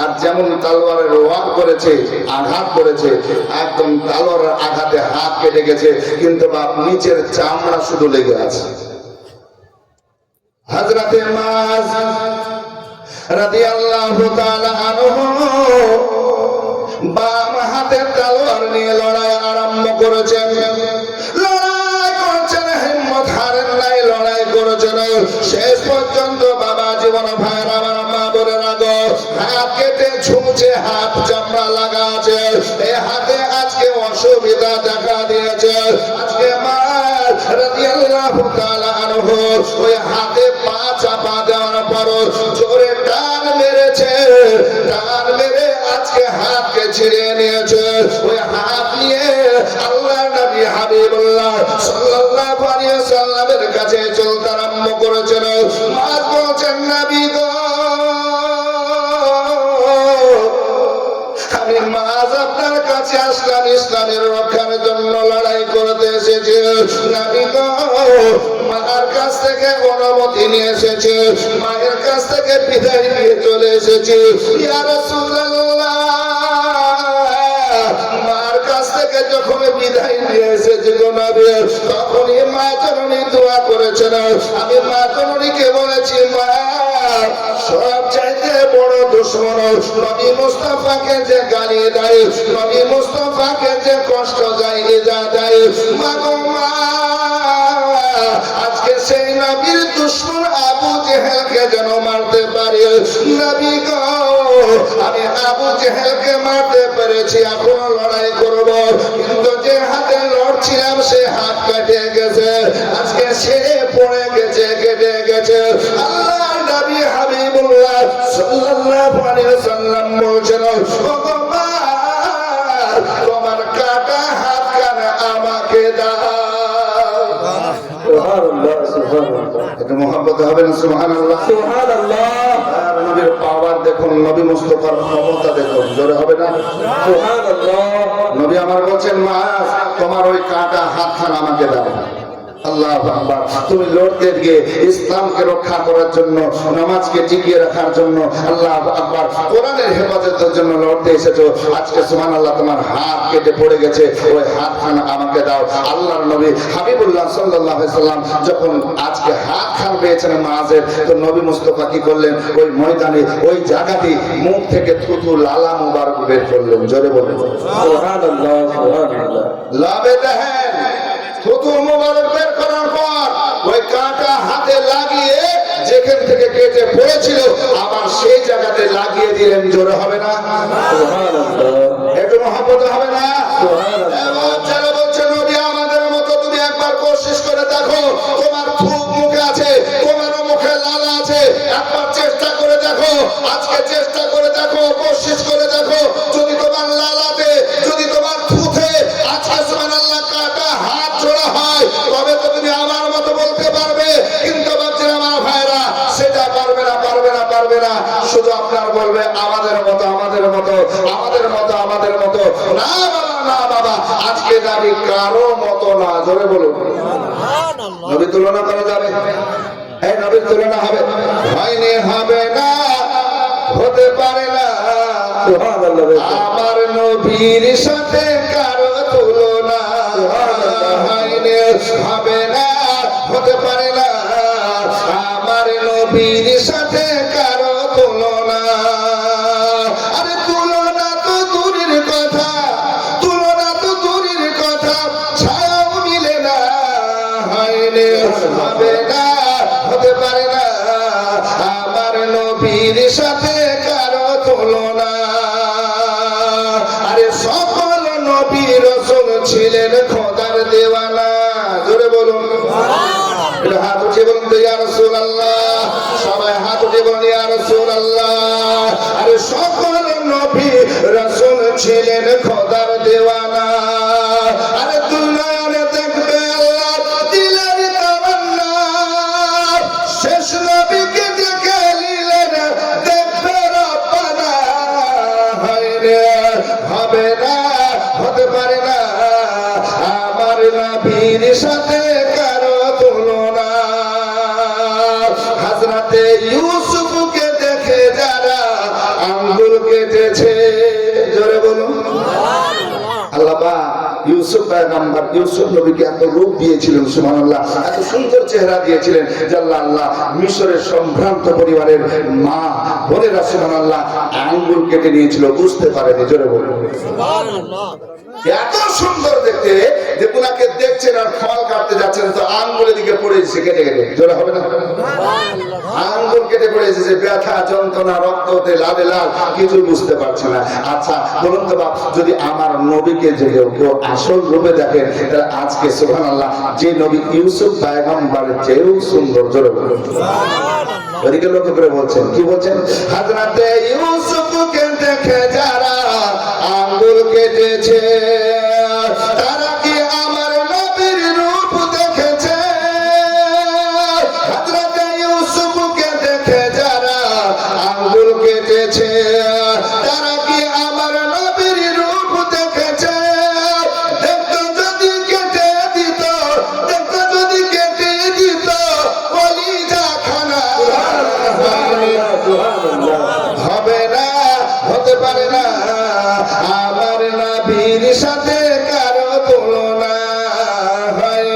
আর যেমন তলোয়ারের ওয়ার করেছে, আঘাত করেছে, একদম তলোয়ারের আঘাতে হাত কেটে গেছে, কিন্তু বাপ নিচের চামড়া শুধু লেগে আছে। হযরতে মুআজ রাদিয়াল্লাহু তাআলা আনহু বাম হাতে তলোয়ার নিয়ে লড়াই আরম্ভ করেছেন। লড়াই করছেন, হিম্মত হারেন নাই, লড়াই করেছেন শেষ পর্যন্ত। বাবা জীবন ভাইয়ের আমার মা বোনের আগো, হাত কেটে ঝুমছে, হাত চামড়া লাগা আছে, এই হাতে আজকে অসুবিধা দেখা দিয়েছে। আজকে মা রাদিয়াল্লাহু তাআলা আনহু ওই হাতে পা চাপা দেওয়ার পর জোরে টান মেরেছে, টান মেরে আজকে হাতকে ছিঁড়ে নিয়েছে। ওই হাত নিয়ে আল্লাহ নবী হাবিবুল্লাহ সাল্লাল্লাহু আলাইহি ওয়াসাল্লামের কাছে চলতে আরম্ভ করেছেন। মুআজ বলছেন, নবী গো, আমি মুআজ আপনার কাছে আসলাম ইসলামের রক্ষার জন্য লড়াই করে এসেছে নবী গো মার কাছ থেকে অনুমতি নিয়ে এসেছে মায়ের কাছ থেকে বিদায় নিয়ে চলে এসেছে ইয়া রাসূলুল্লাহ মার কাছ থেকে যখন বিদায় নিয়ে এসেছে গো নবী তখনই মা জননী দোয়া করেছেন আমি মা জননীকে বলেছি মা সব চাইতে বড় দুশমন নবী মুস্তাফাকে যে গালি দেয় নবী মুস্তাফাকে যে কষ্ট দেয় ইজা দেয় মা গো মা আজকে সেই নবীর দুশমন আবু জেহেলকে যেন মারতে পারি নবী গো আমি আবু জেহেলকে মারতে পেরেছি এখন লড়াই করব কিন্তু যে হাতে লড়ছিলাম সে হাত কেটে গেছে আজকে সে পড়ে গেছে কেটে গেছে আল্লাহ নবী হাবিবুল্লাহ সাল্লাল্লাহু আলাইহি ওয়াসাল্লাম বলেছেন ও গো মা তোমার কাটা হাত কান আমাকে দাও সুবহানাল্লাহ সুবহানাল্লাহ এটা মহব্বত হবে না সুবহানাল্লাহ সুবহানাল্লাহ আর নবীর পাওয়ার দেখুন নবী মুস্তাফার ক্ষমতা দেখুন জোরে হবে না সুবহানাল্লাহ নবী আমার বলছেন মা তোমার ওই কাটা হাতখান আমাকে দাও আল্লাহু আকবার তুমি লড়তে গিয়ে ইসলামকে রক্ষা করার জন্য নামাজকে টিকিয়ে রাখার জন্য আল্লাহু আকবার কোরআনের হেফাজতের জন্য লড়তে এসেছো আজকে সুবহানাল্লাহ তোমার হাত কেটে পড়ে গেছে ওই হাতখান আমাকে দাও আল্লাহর নবী হাবিবুল্লাহ সাল্লাল্লাহু আলাইহি সাল্লাম যখন আজকে হাতখান পেয়েছেন মাঝে তো নবী মুস্তাফা কি করলেন ওই ময়দানে ওই জায়গাতে মুখ থেকে থুতু লালা মুবারক বের করলেন জোরে বলুন সুবহানাল্লাহ সুবহানাল্লাহ লাভে দেখেন থুতু মুবারক বের করার পর ওই কাঁটা হাতে লাগিয়ে যেখান থেকে কেটে পড়েছিল আবার সেই জায়গাতে লাগিয়ে দিলেন জোরে হবে না সুবহানাল্লাহ একটু মহব্বত হবে না সুবহানাল্লাহ যারা বলছে নবী আমাদের মতো তুমি একবার কোশিশ করে দেখো তোমার থুক মুখে আছে তোমারও মুখে লালা আছে একবার চেষ্টা করে দেখো আজকে চেষ্টা করে দেখো কোশিশ করে দেখো যদি তোমার লালাতে যদি তোমার থুতে আজকে সুবহানাল্লাহ কাটা হাত জোড়া হয় তবে তো তুমি আমার মতো বলতে পারবে কিন্তু বাচ্চারা আমার ভাইরা সেটা পারবে না পারবে না পারবে না শুধু আপনার বলবে আমাদের মতো আমাদের মতো আমাদের মতো আমাদের মতো না বাবা না বাবা আজকে নবী কারো মতো না জোরে বলুন নবী তুলনা করা যাবে এই নবীর তুলনা হবে হয়নি হবে না হতে পারে না সুবহানাল্লাহ আমার নবীর সাথে কারো তুলনা হয়নি হবে না হতে পারে না আমার নবীর সাথে কারো তুলনা আরে তুলনা তো দূরের কথা তুলনা তো দূরের কথা ছায়াও মিলে না হয়নি হবে না হতে পারে না আমার নবীর সাথে কারো তুলনা আরে সকল নবী রাসূল ছিলেন খোদার দেওয়ানা জোরে বলুন এটা হাত উঠিয়ে বলুন তো ইয়া রাসূলুল্লাহ সবাই হাত উঠিয়ে বলুন ইয়া রাসূলুল্লাহ আরে সকল নবী রাসূল ছিলেন খোদার দেওয়ানা আরে দুনিয়াতে দেখবে আল্লাহ দিলের তামান্না শেষ নবীকে দেখে নিলেন দেখবে রব্বানা হয়নি হবে না হতে পারে না আমার নবীর সাথে কারো তুলনা হযরতে ইউসুফকে দেখে যারা আঙ্গুল কেটেছে জোরে বলুন আল্লাহ পাক ইউসুফ পয়গম্বর ইউসুফ নবীকে এত রূপ দিয়েছিলেন সুবহানাল্লাহ এত সুন্দর চেহারা দিয়েছিলেন যে আল্লাহ মিশরের সম্ভ্রান্ত পরিবারের মা বোনেরা সুবহানাল্লাহ আঙ্গুল কেটে নিয়েছিল বুঝতে পারেনি জোরে বলুন সুবহানাল্লাহ এত সুন্দর দেখতে যে উনাকে দেখছেন আর ফল কাটতে যাচ্ছেন তো আঙ্গুলের দিকে পড়েছে কেটে কেটে জোরে হবে না আঙ্গুল কেটে পড়েছে যে ব্যথা যন্ত্রণা রক্ততে লালে লাল কিছু বুঝতে পারছে না আচ্ছা বলুন তো বাপ যদি আমার নবীকে যে কেউ আসল রূপে দেখেন তাহলে আজকে সুবহানাল্লাহ যে নবী ইউসুফ পয়গম্বরের চেয়েও সুন্দর জোরে বলুন সুবহানাল্লাহ ওদিকে লক্ষ্য করে বলছেন কি বলছেন হযরতে ইউসুফকে দেখে যারা আঙ্গুল কেটেছে তারা কি আমার নবীর রূপ দেখেছে হযরতে ইউসুফকে দেখে যারা আঙ্গুল কেটেছে তারা কি আমার নবীর রূপ দেখেছে দেখতো যদি কেটে দিত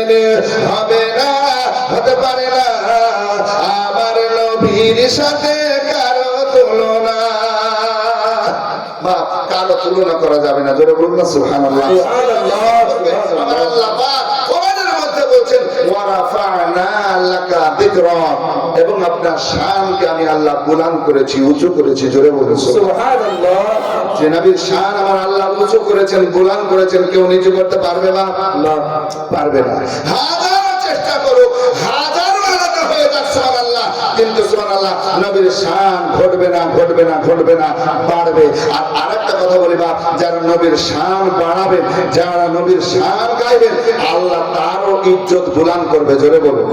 কোনদিনে হবে না, হতে পারে না আমার নবীর সাথে কারো তুলনা। বাপ, কারো তুলনা করা যাবে না, জোরে বলুন না সুবহানাল্লাহ। আমার আল্লাহ পাক কোরআনের মধ্যে বলছেন ওয়া রাফা'না লাকা যিকরাক, এবং আপনার শানকে আমি আল্লাহ বুলন্দ করেছি, উঁচু করেছি, জোরে বলুন সুবহানাল্লাহ। যে নবীর শান আমার আল্লাহ উঁচু করেছেন, বুলন্দ করেছেন, কেউ নিচু করতে পারবে না? না, পারবে না। হাজার চেষ্টা করুক, হাজার আলাদা হয়ে যাক সুবহানাল্লাহ, কিন্তু সুবহানাল্লাহ নবীর শান ঘটবে না, ঘটবে না, ঘটবে না, বাড়বে। আর আরেকটা কথা বলি বাপ, যারা নবীর শান বাড়াবেন, যারা নবীর শান গাইবেন, আল্লাহ তারও ইজ্জত বুলন্দ করবে, জোরে বলুন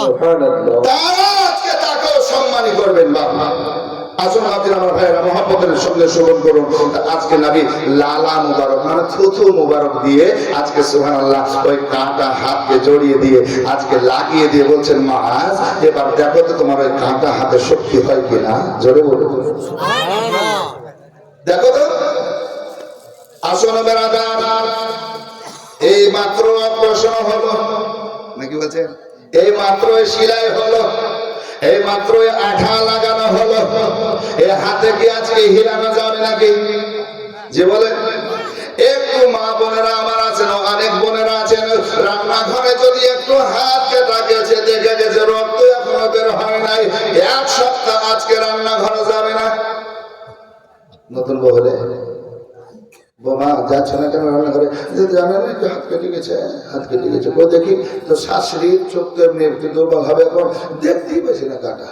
সুবহানাল্লাহ। তারা আজকে তাকেও সম্মানী করবেন বাপ। আসুন হাজির আমার ভাইয়েরা, মহব্বতের সঙ্গে শ্রবণ করুন। আজকে নবী লালা মুবারক মানে থুথু মুবারক দিয়ে আজকে সুবহানাল্লাহ ওই কাঁটা হাতকে জড়িয়ে দিয়ে আজকে লাগিয়ে দিয়ে বলছেন মাআজ, এবার দেখো তো তোমার ওই কাঁটা হাতে শক্তি হয় কিনা, জোরে বলুন দেখো তো। আসুন বেরাদার, এই মাত্র অপারেশন হলো নাকি বলছেন, এই মাত্র সেলাই হলো, এই মাত্র আঠা লাগানো হলো, এই হাতে কি আজকে হিলানো যাবে নাকি? যে বলে একটু মা বোনেরা আমার আছেন, অনেক বোনেরা আছেন, রান্নাঘরে যদি একটু হাত কেটে গেছে, দেখে গেছে রক্ত এখনো বের হয় নাই, এক সপ্তাহ আজকে রান্নাঘরে যাবে না। নতুন বহলে বোমা যাচ্ছে না কেন রান্নাঘরে? জানেন একটু হাত কেটে গেছে, হাত কেটে গেছে, ও দেখি তো শাশুড়ি চোখ তো এমনি একটু দুর্বল হবে, এখন দেখতেই পেয়েছি না কাটা,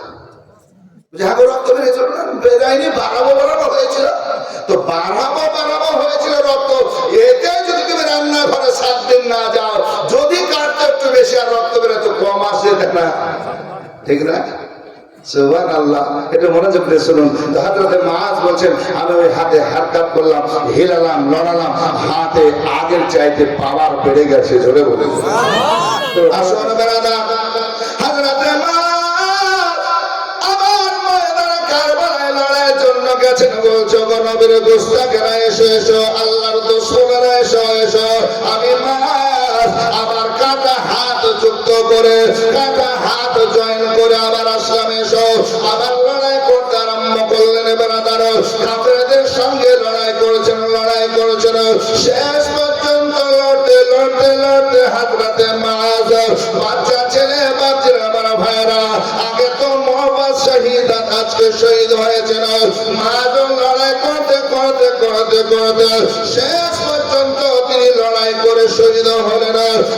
যাবো রক্ত বেরিয়েছিল না, বেরাইনি, বাড়াবো বাড়াবো হয়েছিল, তো বাড়াবো বাড়াবো হয়েছিল রক্ত, এতে যদি তুমি রান্নাঘরে 7 দিন না যাও, যদি কাটতে একটু বেশি আর রক্ত বেরোয় তো কম আসে না, ঠিক না? সুবহানাল্লাহ। এটা মনোযোগ দিয়ে শুনুন। তো হযরতে মুআজ বলছেন আমি ওই হাতে হারকাত করলাম, হিলালাম, লড়ালাম, হাতে আগের চাইতে পাওয়ার বেড়ে গেছে, জোরে বলেন সুবহানাল্লাহ। আসুন বেরাদার, হযরতে মুআজ আমার ময়দানে কারবালায় লড়াইয়ের জন্য গেছেন, বলছো গো নবীর গোস্তাকেরা এসো এসো, আল্লাহর দুশমনেরা এসো এসো, আমি মুআজ আমার কাটা হাত যুক্ত করে, কাটা হাত জয়েন করে আবার আসলাম, এসো আবার লড়াই করতে আরম্ভ করলেন। বেরাদার, কাফেরদের সঙ্গে লড়াই করেছেন, লড়াই করেছেন, শেষ পর্যন্ত লড়তে লড়তে লড়তে হযরতে মুআজ বাচ্চা ছেলে, বাচ্চারা আমার ভাইরা, আগে তো মুহাম্মদ শহীদ, আজকে শহীদ হয়েছেন। মুআজ লড়াই করতে করতে করতে করতে শেষ পর্যন্ত তিনি লড়াই করে শহীদ হলেন।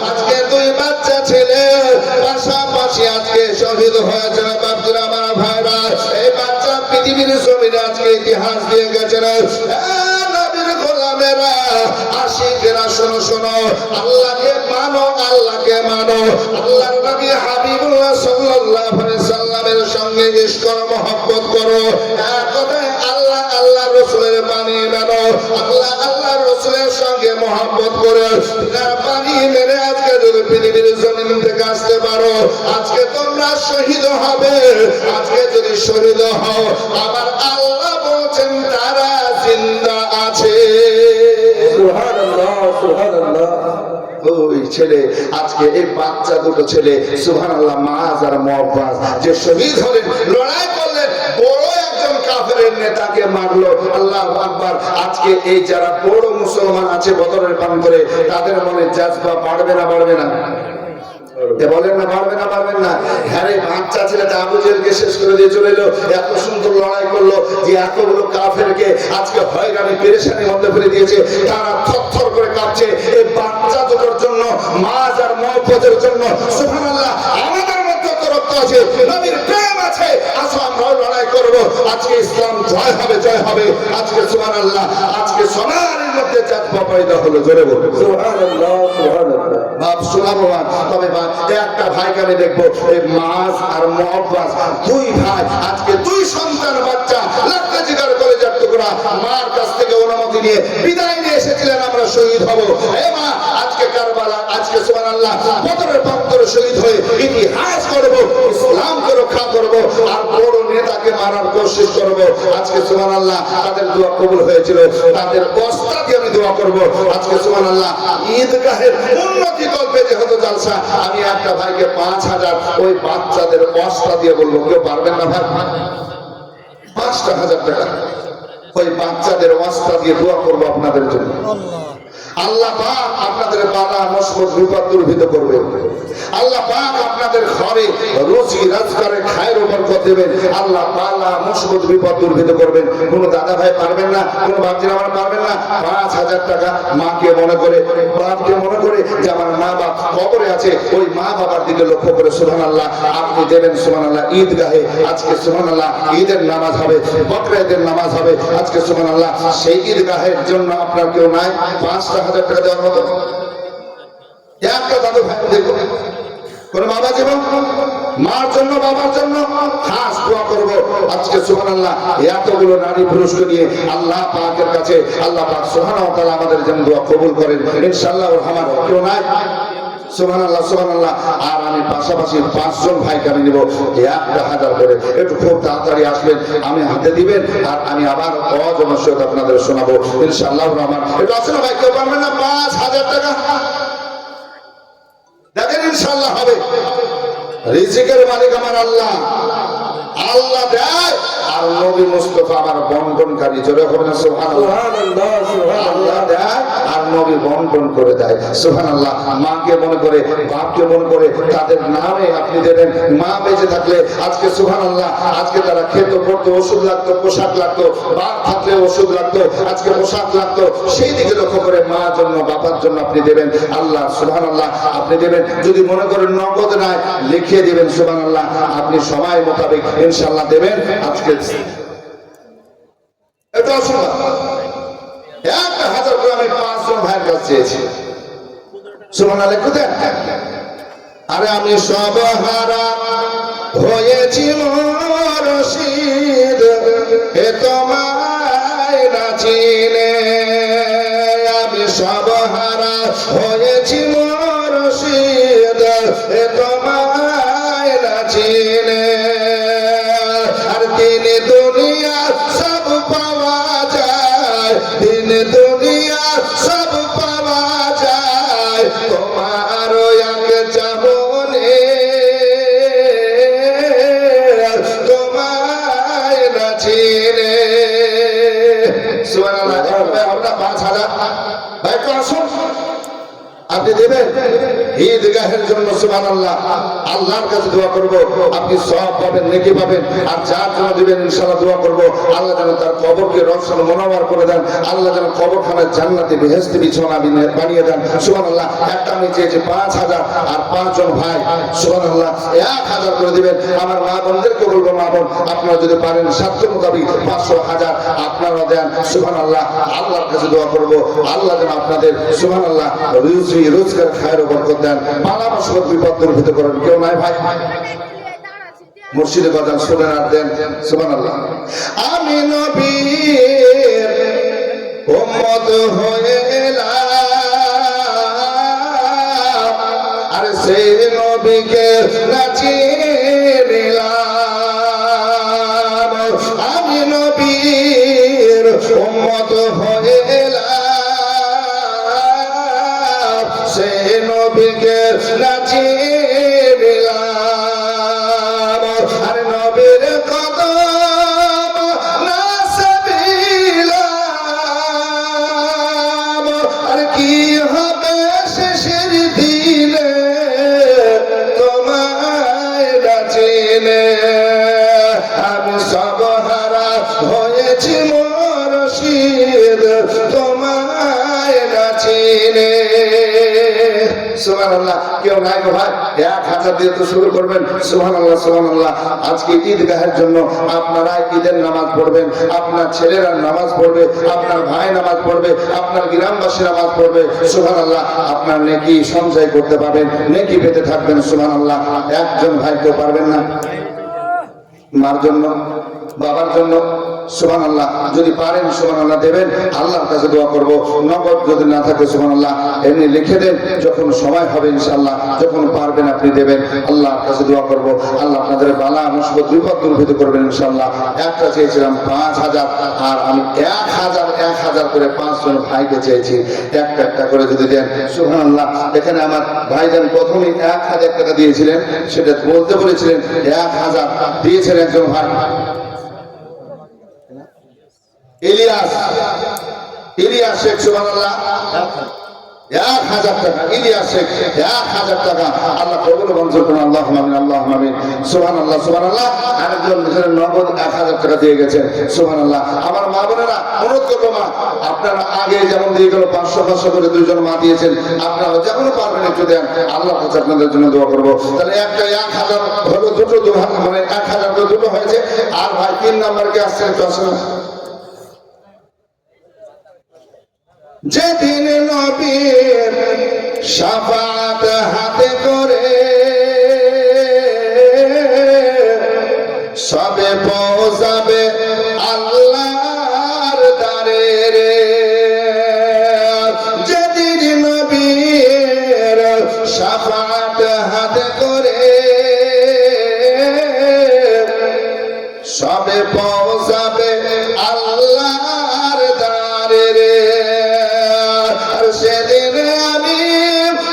আজকে 2 বাচ্চা ছেলে পাশাপাশি আজকে শহীদ হয়েছেন। বাচ্চারা আমার ভাইরা, এই বাচ্চা পৃথিবীর জমিনে আজকে ইতিহাস দিয়ে গেছেন। নবীর গোলামেরা, আশিকেরা, শোনো শোনো, আল্লাহকে মানো, আল্লাহকে মানো, আল্লাহর নবী হাবিবুল্লাহ সাল্লাল্লাহু আলাইহি সাল্লামের সঙ্গে ইশক ও মহব্বত করো, এক কথায় আল্লাহ আল্লাহ রাসূলের বাণী মানো, আল্লাহ আল্লাহ রাসূলের সঙ্গে মহব্বত করে তার বাণী মেনে আজকে যদি পৃথিবীর জমিন থেকে আসতে পারো, আজকে তোমরা শহীদ হবে। আজকে যদি শহীদ হও, আবার আল্লাহ বলছেন তারা জিন্দা আছে। সুবহানাল্লাহ, সুবহানাল্লাহ। ওই ছেলে আজকে এই বাচ্চা দুটো ছেলে সুবহানাল্লাহ, মুআজ আর মুআব্বাস যে শহীদ হলেন, লড়াই করলেন, বড় একজন কাফেরের নেতাকে মারলো, আল্লাহু আকবার। আজকে এই যারা বড় মুসলমান আছে বদরের প্রান্তরে, তাদের মনে জাজবা বাড়বে না বাড়বে না? বলেন না বাড়বে না বাড়বেন না? হ্যাঁ, বাচ্চা ছেলেটা আবু জেহেলকে শেষ করে দিয়ে চলে এলো, এত সুন্দর লড়াই করলো যে এতগুলো কাফেরকে আজকে হয়রানি পেরেশানির মধ্যে ফেলে দিয়েছে, তারা থরথর করে কাঁপছে এই বাচ্চা দুটোর জন্য, মুআজ আর মুআব্বাসের জন্য। সুবহানাল্লাহ, আমাদের মধ্যে তো রক্ত আছে, নবীর প্রেম আছে, আসো আমরাও লড়াই করব, আজকে ইসলাম জয় হবে, জয় হবে। আজকে সুবহানাল্লাহ, আজকে সোনার মধ্যে জাতপা পয়দা হলো, জোরে বলুন সুবহানাল্লাহ, সুবহানাল্লাহ। বাপ শোনাবো, তবে একটা ভাইকে আমি দেখবো, এই মুআজ আর মুআব্বাস 2 ভাই, আজকে 2 সন্তান বাচ্চা, লাখটা জিগার করে যার টুকরা, মার কাছ থেকে অনুমতি নিয়ে বিদায় নিয়ে এসেছিলেন আমরা শহীদ হব। এ মা, আজকে কারবালা, আজকে সুবহানাল্লাহ বদরের প্রান্তরে শহীদ হয়ে ইতিহাস করব, ইসলামকে রক্ষা করব, আর বড় নেতাকে মারার কোশিশ করব। আজকে সুবহানাল্লাহ তাদের দোয়া কবুল হয়েছিল, তাদের ওস্তাদকে আমি দোয়া করব। আজকে সুবহানাল্লাহ ঈদগাহের উন্নতি কল্পে যে ভালোবাসা, আমি একটা ভাইকে 5,000 ওই বাচ্চাদের অস্ত্র দিয়ে বলবো, কেউ পারবেন না ভাই? 5,000 টাকা ওই বাচ্চাদের অস্ত্র দিয়ে দোয়া করবো আপনাদের জন্য। আল্লাহ পাক আপনাদের বাধা মুসিবত বিপদ দূরীভূত করবে। আল্লাহ পাক আপনাদের ঘরে রুজি রোজগারে খায়ের বরকত দেবেন। আল্লাহ বালা মুসিবত বিপদ দূরীভূত করবেন। কোন দাদা ভাই পারবেন না, কোন বাচ্চারা আমার পারবেন না, 5,000 টাকা মাকে মনে করে, বাপকে মনে করে যে আমার মা বাপ কবরে আছে, ওই মা বাবার দিকে লক্ষ্য করে সুবহানাল্লাহ আপনি দেবেন। সুবহানাল্লাহ ঈদগাহে আজকে সুবহানাল্লাহ ঈদের নামাজ হবে, বকরা ঈদের নামাজ হবে আজকে সুবহানাল্লাহ। সেই ঈদগাহের জন্য আপনার কেউ নাই 5,000 টাকা দেওয়ার মতো? একটা দাদু ভাই দেখুন, কোন বাবা জীবন মার জন্য বাবার জন্য খাস দোয়া করবো আজকে সুবহানাল্লাহ। এতগুলো নারী পুরুষকে নিয়ে আল্লাহ পাকের কাছে আল্লাহ পাক সুবহানাহু ওয়া তাআলা আমাদের জন্য দোয়া কবুল করেন ইনশাআল্লাহ। রহমান কেউ নাই? সুবহানাল্লাহ সুবহানাল্লাহ। আর আমি পাশাপাশি 5 জন ভাইকে আমি নিব 1,000 করে। একটু খুব তাড়াতাড়ি আসবেন, আমি হাতে দিবেন আর আমি আবার অজনসত আপনাদের শোনাবো ইনশাআল্লাহ রহমান। একটু আছে না ভাই, কেউ পারবেন না? 5,000 টাকা দেখেন ইনশাআল্লাহ হবে। রিজিকের মালিক আমার আল্লাহ, আল্লাহ দেয় আর নবী মুস্তাফা আমার বন্টনকারী। জোরে হবে না সুবহানাল্লাহ? সুবহানাল্লাহ, সুবহানাল্লাহ। আল্লাহ দেয় আর নবী বন্টন করে দেয় সুবহানাল্লাহ। মাকে মনে করে, বাপকে মনে করে তাদের নামে আপনি দেবেন। মা বেঁচে থাকলে আজকে সুবহানাল্লাহ, আজকে তারা খেত পড়তো, ওষুধ লাগতো, পোশাক লাগতো, বাপ থাকলে ওষুধ লাগতো, আজকে পোশাক লাগতো, সেই দিকে লক্ষ্য করে মা জন্য বাবার জন্য আপনি দেবেন। আল্লাহ সুবহানাল্লাহ আপনি দেবেন। যদি মনে করেন নগদ নাই, লিখিয়ে দিবেন সুবহানাল্লাহ। আপনি সময় মোতাবেক ইনশাআল্লাহ দেবেন। আজকে এটা আসলে 1,000 করে আমি 5 জন ভাইয়ের কাছে চেয়েছি সুবহানাল্লাহ। কোথায়? আরে আমি সব হারা হয়েছি মুর্শিদ, এ তোমায় না চিনে। আমি সব হারা হয়েছি মুর্শিদ, এ তোমায় না চিনে। আর দিন দুনিয়া সব পাওয়া যায়, দিন দুনিয়া সব পাওয়া যায়, তোমার এক চাহনে তোমায় না চিনে। সুবহানাল্লাহ। আমরা 5,000 ভাই তো আসুন, আপনি দেবেন ঈদগাহের জন্য সুবহানাল্লাহ। আল্লাহর কাছে দোয়া করব, আপনি সওয়াব পাবেন, নেকি পাবেন। আর যার জন্য দিবেন ইনশাআল্লাহ দোয়া করব আল্লাহ যেন তার কবরকে রওশন মুনাওয়ার করে দেন। আল্লাহ যেন কবরখানায় জান্নাতে বেহেশতি বিছানা বানিয়ে দেন সুবহানাল্লাহ। একটা আমি চেয়েছি 5,000 আর 5 জন ভাই সুবহানাল্লাহ 1,000 করে দিবেন। আমার মা বোনদেরকে বলবো, মা বোন আপনারা যদি পারেন সাধ্য মোতাবেক 500, 1000 আপনারা দেন সুবহানাল্লাহ। আল্লাহর কাছে দোয়া করব আল্লাহ যেন আপনাদের সুবহানাল্লাহ রুজি রোজগার খায়ের বরকত দেন, বালা মুসিবত বিপদ দূরীভূত করেন। কেউ নাই ভাই? মুর্শিদের কথা শুনেন আর দেন সুবহানাল্লাহ। আমি নবীর উম্মত হয়ে এলাম, আর সেই নবীকে না চিনিলাম। আমি নবীর উম্মত হয়ে এলাম, সেই নবীকে না চিনিলাম। আর নবীর কদম না সাবিলাম। আর কি হবে শেষের দিনে তোমায় না চিনে। আমি সব হারা হয়েছি মুর্শিদ, তোমায় না চিনে। সুবহানাল্লাহ। কেউ নাই গো ভাই? 1,000 দিয়ে তো শুরু করবেন সুবহানাল্লাহ সুবহানাল্লাহ। আজকে ঈদগাহের জন্য আপনারা ঈদের নামাজ পড়বেন, আপনার ছেলেরা নামাজ পড়বে, আপনার ভাই নামাজ পড়বে, আপনার গ্রামবাসী নামাজ পড়বে সুবহানাল্লাহ। আপনার নেকি সঞ্চয় করতে পারবেন, নেকি পেতে থাকবেন সুবহানাল্লাহ। একজন ভাই কেউ পারবেন না? মার জন্য, বাবার জন্য, সুবহানাল্লাহ। যদি পারেন সুবহানাল্লাহ দেবেন, আল্লাহর কাছে দোয়া করব। নগদ যদি না থাকে সুবহানাল্লাহ এমনি লিখে দেন, যখন সময় হবে ইনশাআল্লাহ, যখন পারবেন আপনি দেবেন। আল্লাহর কাছে দোয়া করব, আল্লাহ আপনাদের বালা মুসিবত বিপদ দূরীভূত করবেন ইনশাআল্লাহ। একটা চেয়েছিলাম 5000, আর আমি 1000 করে 5 জন ভাইকে চেয়েছি। একটা একটা করে যদি দেন সুবহানাল্লাহ। এখানে আমার ভাইজান প্রথমেই 1000 টাকা দিয়েছিলেন, সেটা বলতে বলেছিলেন 1000 দিয়েছেন একজন ভাই ইলিয়াস শেখ, সুবহানাল্লাহ 1000 টাকা। ইলিয়াস শেখ 1000 টাকা। আল্লাহ কবুল মঞ্জুর করুন, আল্লাহুম্মা আমিন, আল্লাহুম্মা আমিন। সুবহানাল্লাহ সুবহানাল্লাহ। আরেকজন নগদ 1000 টাকা দিয়ে গেছেন, সুবহানাল্লাহ। আমার মা বোনেরা অনুরোধ করবো, মা আপনারা আগে যেমন দিয়ে গেল 500 করে 2 জন মা দিয়েছেন, আপনারা যেমন পারবেন একটু দেন। আল্লাহর কাছে আপনাদের জন্য দোয়া করবো। তাহলে একটা 1000 হলো, দুটো মানে 1000 তো দুটো হয়েছে। আর ভাই 3 নাম্বার কে আসছে একটু আসেন। যেদিন নবীর শাফাত হাতে করে সবে পৌঁছাবে আল্লাহর দ্বারে রে, যেদিন নবীর শাফাত হাতে করে সবে পৌঁছাবে আল্লাহর দ্বারে রে। সেদিন আমি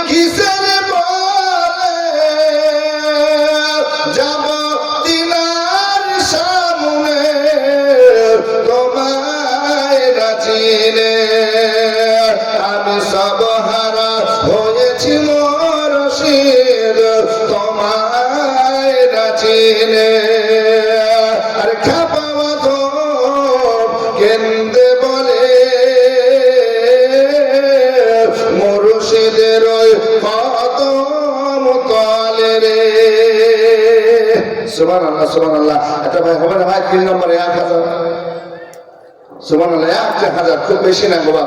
কিসের বলে যাব দিনার সামনে, তোমায় না চিনে আমি সব হারা হয়েছি মুর্শিদ, তোমায় না চিনে। আর খাপাওয়া তো কেন্দ্রে বলে মুর্শিদের কদম তলে রে। সুবহানাল্লাহ সুবহানাল্লাহ। এটা ভাই হবে না ভাই? 3 নম্বরে 1000, সুবহানাল্লাহ 1000, খুব বেশি না বাবা,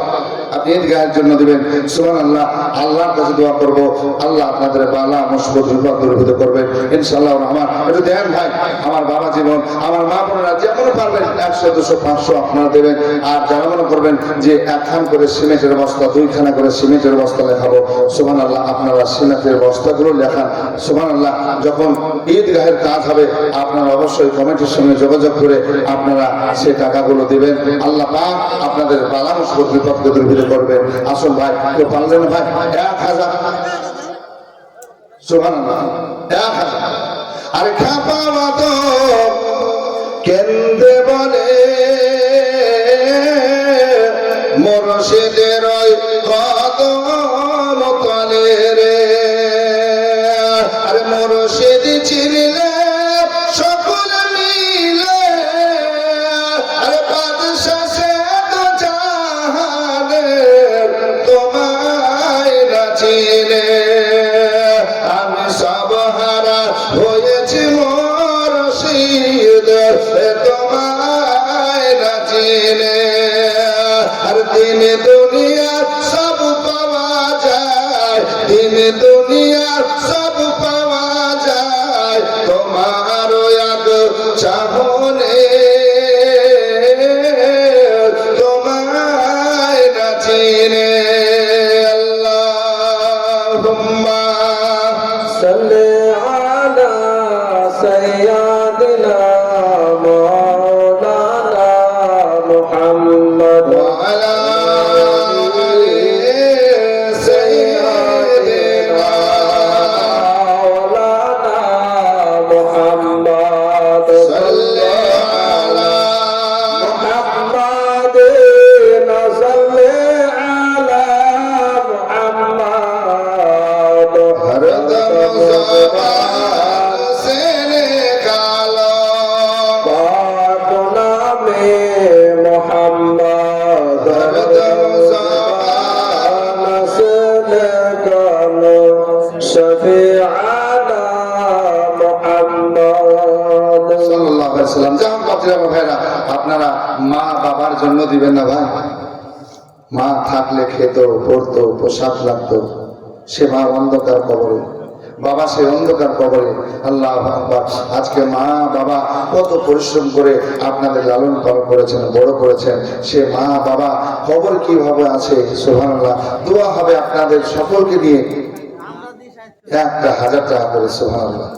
আপনি ঈদগাহের জন্য দিবেন। সুবহানাল্লাহ। আল্লাহর কাছে দোয়া করব, আল্লাহ আপনাদের বালা মুসিবত বিপদ দূরীভূত করবেন ইনশাআল্লাহ রহমান। একটু দেন ভাই, আমার বাবা জীবন, আমার মা বোনেরা যেমন পারবেন 100 200 500 আপনারা দেবেন। আর যারা মনে করবেন যে 1 খান করে সিমেন্টের বস্তা, 2 খানা করে সিমেন্টের বস্তা লেখাবো, সুবহানাল্লাহ আপনারা সিমেন্টের বস্তাগুলো লেখান। সুবহানাল্লাহ। যখন ঈদগাহের কাজ হবে আপনারা অবশ্যই কমিটির সঙ্গে যোগাযোগ করে আপনারা সেই টাকাগুলো দিবেন। আল্লাহ পাক আপনাদের বালা মুসিবত বিপদকে দূরীভূত করবেন। আসুন ভাই, কেউ পারলেন ভাই 1000, সুবহানাল্লাহ 1000। আর খাপাওয়া তো কেন্দ্রে বলে মুর্শিদের কদম তলে রে। আর মুর্শিদ চিনলে সকল মিলে, আর বাদশা সে তো জাহানের তোমায় না চিনে আমি সব হারা হয়েছি মুর্শিদ, তোমায় না চিনে। আর দিন দুনিয়া সব পাওয়া যায়, দিন দুনিয়া সব পাওয়া যায় তোমার এক চাহনে, তোমায় না চিনে। আল্লাহুম্মা সাল্লি আলা সাইয়্যিদিনা মাওলানা মুহাম্মদ ওয়া আলা আলি সাইয়্যিদিনা মাওলানা মুহাম্মদ সাল্লি আলা মুহাম্মদ সাল্লি আলা মুহাম্মদ হরদম জবান से निकालो पाक नामे मोहम्मद हरदम ज़बान से निकालो शफीआना मोहम्मद সাল্লাল্লাহু আলাইহি সাল্লাম। যেমন পাত্রীরা ভাইরা, আপনারা মা বাবার জন্য দিবেন না ভাই? মা থাকলে খেত, পড়তো, পোশাক লাগতো, সে মা অন্ধকার কবরে। বাবা সেই অন্ধকার কবরে। আল্লাহ আকবার। আজকে মা বাবা কত পরিশ্রম করে আপনাদের লালন পালন করেছেন, বড় করেছেন, সে মা বাবা খবর কিভাবে আছে সুবহানাল্লাহ। দোয়া হবে আপনাদের সকলকে নিয়ে 1000 টাকা করে সুবহানাল্লাহ,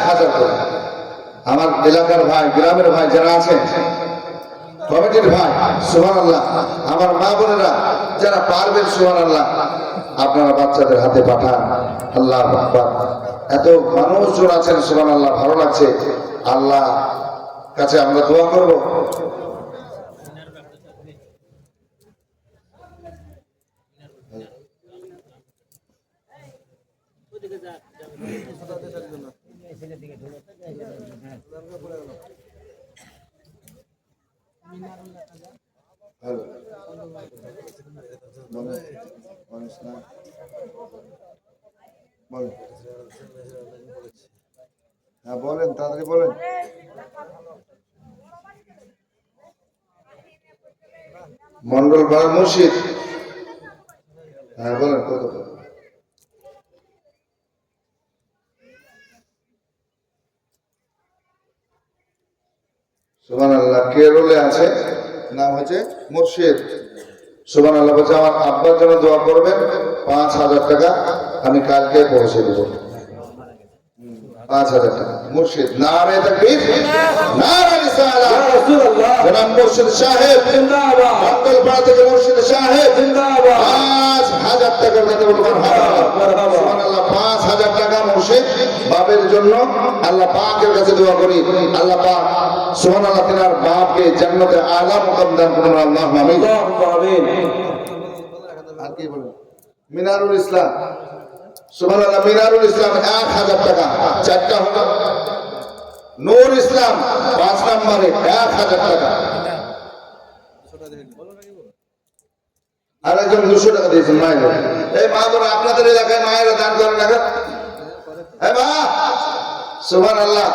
1000 করে। আমার এলাকার ভাই, গ্রামের ভাই যারা আছেন, কমিটির ভাই সুবহানাল্লাহ, আমার মা বোনেরা যারা পারবেন সুবহানাল্লাহ, আপনারা বাচ্চাদের হাতে পাঠান। আল্লাহ আকবার। এত মানুষজন আছেন সুবহানাল্লাহ, ভালো লাগছে। আল্লাহ কাছে আমরা দোয়া করব। হ্যাঁ বলেন, তাড়াতাড়ি বলেন। মন্ডল পাড়া মুর্শিদ। হ্যাঁ বলেন কত? সুবহানাল্লাহ। কেরলে আছে, নাম হচ্ছে মুর্শিদ। সুবহানাল্লাহ। বলছে আমার আব্বার জন্য দোয়া করবেন, 5000 টাকা আমি কালকে পৌঁছে দেবো। 5000 টাকা। মুর্শিদ। নারে তাকবীর, নারে রিসালাত। ইয়া রাসূলুল্লাহ, জনাব মুর্শিদ সাহেব জিন্দাবাদ, মঙ্গলপাড়া থেকে মুর্শিদ সাহেব জিন্দাবাদ। 5000 টাকার কথা বলবেন। সুবহানাল্লাহ। 5000 টাকা মুর্শিদ বাপের জন্য। আল্লাহ পাকের কাছে দোয়া করি, আল্লাহ পাক সুবহানাল্লাহ তিনার বাপকে জান্নাতে আলা মুকাম দান করুন। আল্লাহুম্মা আমিন। আল্লাহুম্মা আমিন। আর কি বলেন? মিনারুল ইসলাম। সুবহানাল্লাহ। মিনারুল ইসলাম 1000 টাকা। চারটা হলো। নূর ইসলাম 5 নম্বরে 1000 টাকা। আর একজন 200 টাকা দিয়েছেন মায়ের। এই মা বোন আপনাদের এলাকায় মায়েরা দান করেন না? এই মা সুবহানাল্লাহ,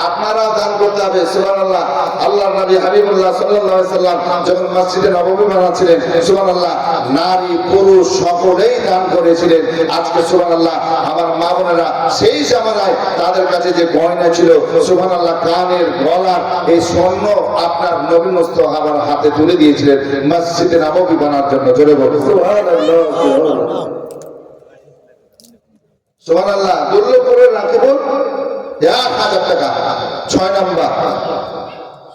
আপনারাও দান করতে হবে সুবহানাল্লাহ। আল্লাহর নবী হাবিবুল্লাহ সাল্লাল্লাহু আলাইহি সাল্লাম যখন মসজিদে নববী বানাচ্ছিলেন সুবহানাল্লাহ, নারী পুরুষ সকলেই দান করেছিলেন। আজকে সুবহানাল্লাহ আমার মা বোনেরা সেই জামানায় তাদের কাছে যে গয়না ছিল সুবহানাল্লাহ, কানের গলার এই স্বর্ণ আপনার নবী মুস্তাফার হাতে তুলে দিয়েছিলেন মসজিদে নববী বানার জন্য। জোরে বলুন সুবহানাল্লাহ, সুবহানাল্লাহ। সুবহানাল্লাহ। দুর্লভপুরের রাকিবুল 1000 টাকা। 6 নম্বর।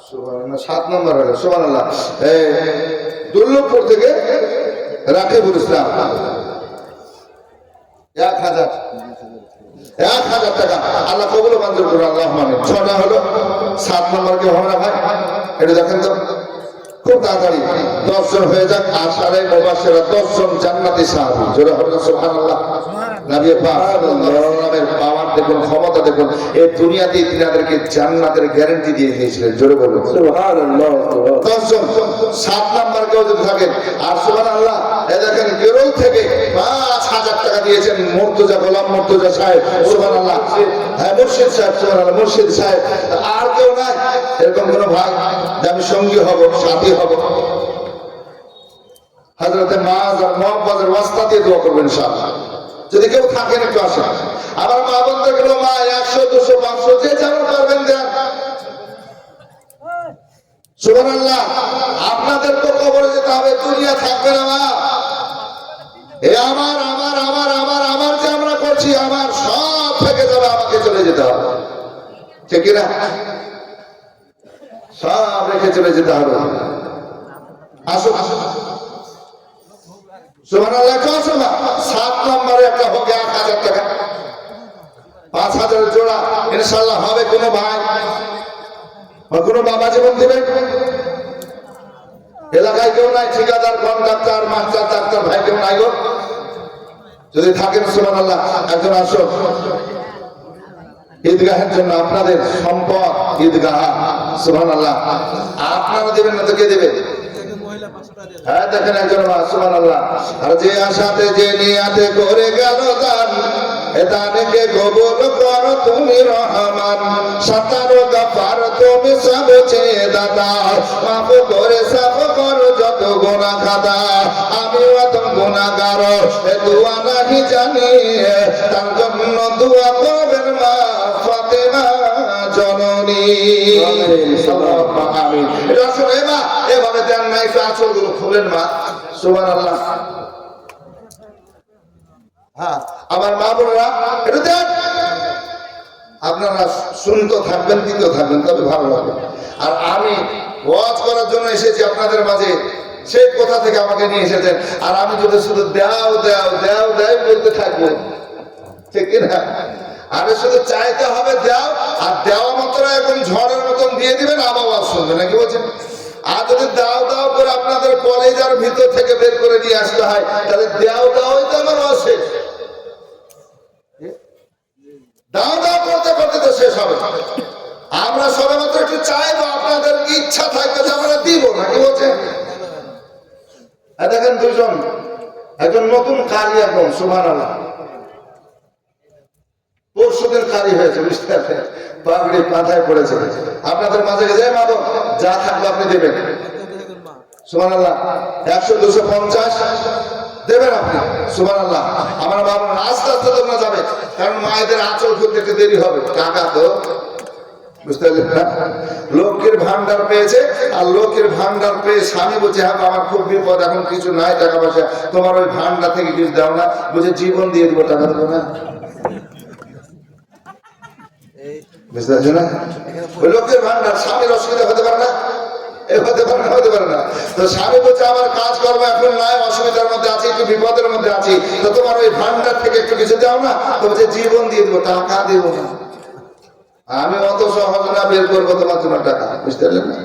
সুবহানাল্লাহ। 7 নম্বর হলো সুবহানাল্লাহ। দুর্লভপুর থেকে রাকিবুল ইসলাম 1000 টাকা। আল্লাহ কবুল ও মঞ্জুর করুন। আল্লাহুম্মা আমিন। 6টা হলো। 7 নম্বর কে হবে না ভাই? এটা দেখেন তো খুব তাড়াতাড়ি 10 জন হয়ে যাক। আশারে মুবাশশিরা 10 জন জান্নাতি সাহাবী। জোরে হবে সুবহানাল্লাহ। নবী পাক সাল্লাল্লাহু আলাইহি ওয়াসাল্লামের পাওয়ার দেখুন, ক্ষমতা দেখুন। এই দুনিয়াতেই তিনাদেরকে জান্নাতের গ্যারান্টি দিয়ে দিয়েছিলেন। জোরে বলুন সুবহানাল্লাহ, সুবহানাল্লাহ। 10 জন। 7 নাম্বার কেউ যদি থাকেন। আর সুবহানাল্লাহ এই দেখেন কেরল থেকে 5000 টাকা দিয়েছেন মুর্তজা, গোলাম মুর্তজা সাহেব সুবহানাল্লাহ। হ্যাঁ মুর্শিদ সাহেব সুবহানাল্লাহ, মুর্শিদ সাহেব। আর কেউ নাই এরকম কোন ভাই যে আমি সঙ্গী হব, সাথী হব? হযরতে মাআজ আর মুআব্বাজের ওয়াস্তা দিয়ে দোয়া করবেন ইনশাআল্লাহ। যদি কেউ থাকেন একটু আসেন। আমার মা বোনদের গুলো মা 100 200 500 যে যেমন পারবেন দেন সুবহানাল্লাহ। আপনাদের তো কবরে যেতে হবে, দুনিয়া থাকবে না মা। এ আমার আমার আমার আমার আমার যে আমরা করছি আমার সব থেকে যাবে, আমাকে চলে যেতে হবে, ঠিক না? সব রেখে চলে যেতে হবে। আসুন সুবহানাল্লাহ। 7 নম্বরে একটা হোক 1000 টাকা। 5000 জোড়া ইনশাআল্লাহ হবে। কোনো ভাই বা কোনো বাবা জীবন দিবেন? এলাকায় কেউ নাই? ঠিকাদার, কন্ট্রাক্টর, মাস্টার, ডাক্তার ভাই কেউ নাই গো? যদি থাকেন সুবহানাল্লাহ একজন আসো। ঈদগাহের জন্য আপনাদের সম্পদ ঈদগাহ সুবহানাল্লাহ। আপনারা দেবেন না তো কে দেবে? হ্যাঁ দেখেন একজন সুবহানাল্লাহ। আর যে আশাতে যে নিয়াতে করে গেল দান, এ দানকে কবুল করো তুমি রহমান। সাতারো গাফার তুমি সব চেয়ে দাতা, মাফ করে সব করো যত গোনা খাতা, আমিও এত গুনাহগার, এ দোয়া নাহি জানি, তার জন্য দোয়া করবেন মা ফাতেমা জননী। আল্লাহুম্মা আমিন। এটা আসলে মা এভাবে দেন না, একটু আঁচলগুলো খুলেন মা। সুবহানাল্লাহ। হ্যাঁ, আমার মা বোনেরা এটা দেন। আপনারা শুনতে থাকবেন, দিতেও থাকবেন, তবে ভালো লাগবে। আর আমি ওয়াজ করার জন্য এসেছি আপনাদের মাঝে, সেই কোথা থেকে আমাকে নিয়ে এসেছেন, আর আমি যদি শুধু দাও দাও দাও দাও বলতে থাকবো, ঠিক কিনা? আরে শুধু চাইতে হবে দাও, আর দেওয়া মাত্র এখন ঝড়ের মতন দিয়ে দিবেন, আবার ওয়াজ শুনবেন, নাকি বলছেন? আর যদি দাও দাও করে আপনাদের কলেজের ভিতর থেকে বের করে নিয়ে আসতে হয়, তাহলে দাও দাওই তো আমার ওয়াজ শেষ। দাও দাও করতে করতে তো শেষ হবে। আমরা সবেমাত্র একটু চাইবো, আপনাদের ইচ্ছা থাকবে যে আমরা দিব, নাকি বলছেন? দেখেন দুজন, একজন নতুন কারি, একদম সুবহানাল্লাহ, পরশুদিন কারি হয়েছে, বুঝতে পারছেন? পাগড়ি মাথায় পড়েছে। আপনাদের মাঝে যে মাদক যা থাকবে আপনি দেবেন, সুবহানাল্লাহ। 100, 250 দেবেন আপনি, সুবহানাল্লাহ। আমার বাবা আস্তে আস্তে তোমরা যাবে, কারণ মায়েদের আঁচল খুলতে একটু দেরি হবে। টাকা তো বুঝতে পারলেন না? লক্ষ্মীর ভান্ডার পেয়েছে, আর লক্ষ্মীর ভান্ডার পেয়ে স্বামী বলছে হ্যাঁ আমার খুব বিপদ, এখন কিছু নাই টাকা পয়সা, তোমার ওই ভান্ডার থেকে কিছু দাও না। বলছে জীবন দিয়ে দিব, টাকা দেবো না। বুঝতে পারছো না? ওই লক্ষ্মীর ভান্ডার, স্বামীর অসুবিধা হতে পারে না, হতে পারে না। তো স্বামী বলছে আমার কাজ কর্ম এখন নাই, অসুবিধার মধ্যে আছি, একটু বিপদের মধ্যে আছি, তো তোমার ওই ভান্ডার থেকে একটু কিছু দাও না। তো বলছে জীবন দিয়ে দিব, টাকা দেবো না। আমি অত সহজ না বের করবো তোমার জন্য টাকা, বুঝতে পারলেন না?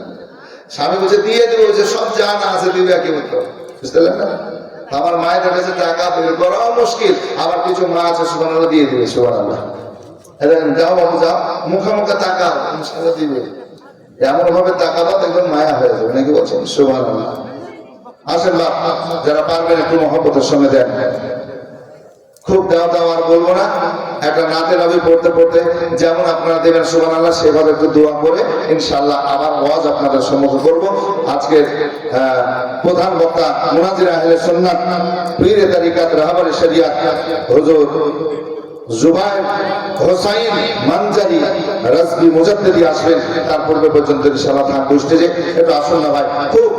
স্বামী বলছে দিয়ে দেবো, যে সব জানা আছে দিবে একই মতো, বুঝতে পারলেন না? আমার মায়ের কাছে টাকা বের করাও মুশকিল, আবার কিছু মা আছে সুবহানাল্লাহ দিয়ে দিবে, সুবহানাল্লাহ। যাও বাবু যাও, মুখে মুখে তাকাও, ইনশাআল্লাহ দিবে। এমন ভাবে তাকাবা দেখবেন মায়া হয়ে যাবে, নাকি বলছেন? সুবহানাল্লাহ। আসেন বাপ, যারা পারবেন একটু মহব্বতের সঙ্গে দেন। খুব দাও দাও আর বলবো না, একটা নাতে নবী পড়তে পড়তে যেমন আপনারা দেবেন সুবহানাল্লাহ, সেভাবে একটু দোয়া করে ইনশাআল্লাহ আবার ওয়াজ আপনাদের সম্মুখে করব। আজকের প্রধান বক্তা মুনাজির আহলে সুন্নাত, পীরে তরিকাত, রাহবারে শরিয়াত হুজুর জুবায়ের হোসাইন মানজারি রাজবি মুজাদ্দিদি আসবেন। তার পূর্বে পর্যন্ত ইনশাআল্লাহ থাকবো স্টেজে। একটু আসুন না ভাই, খুব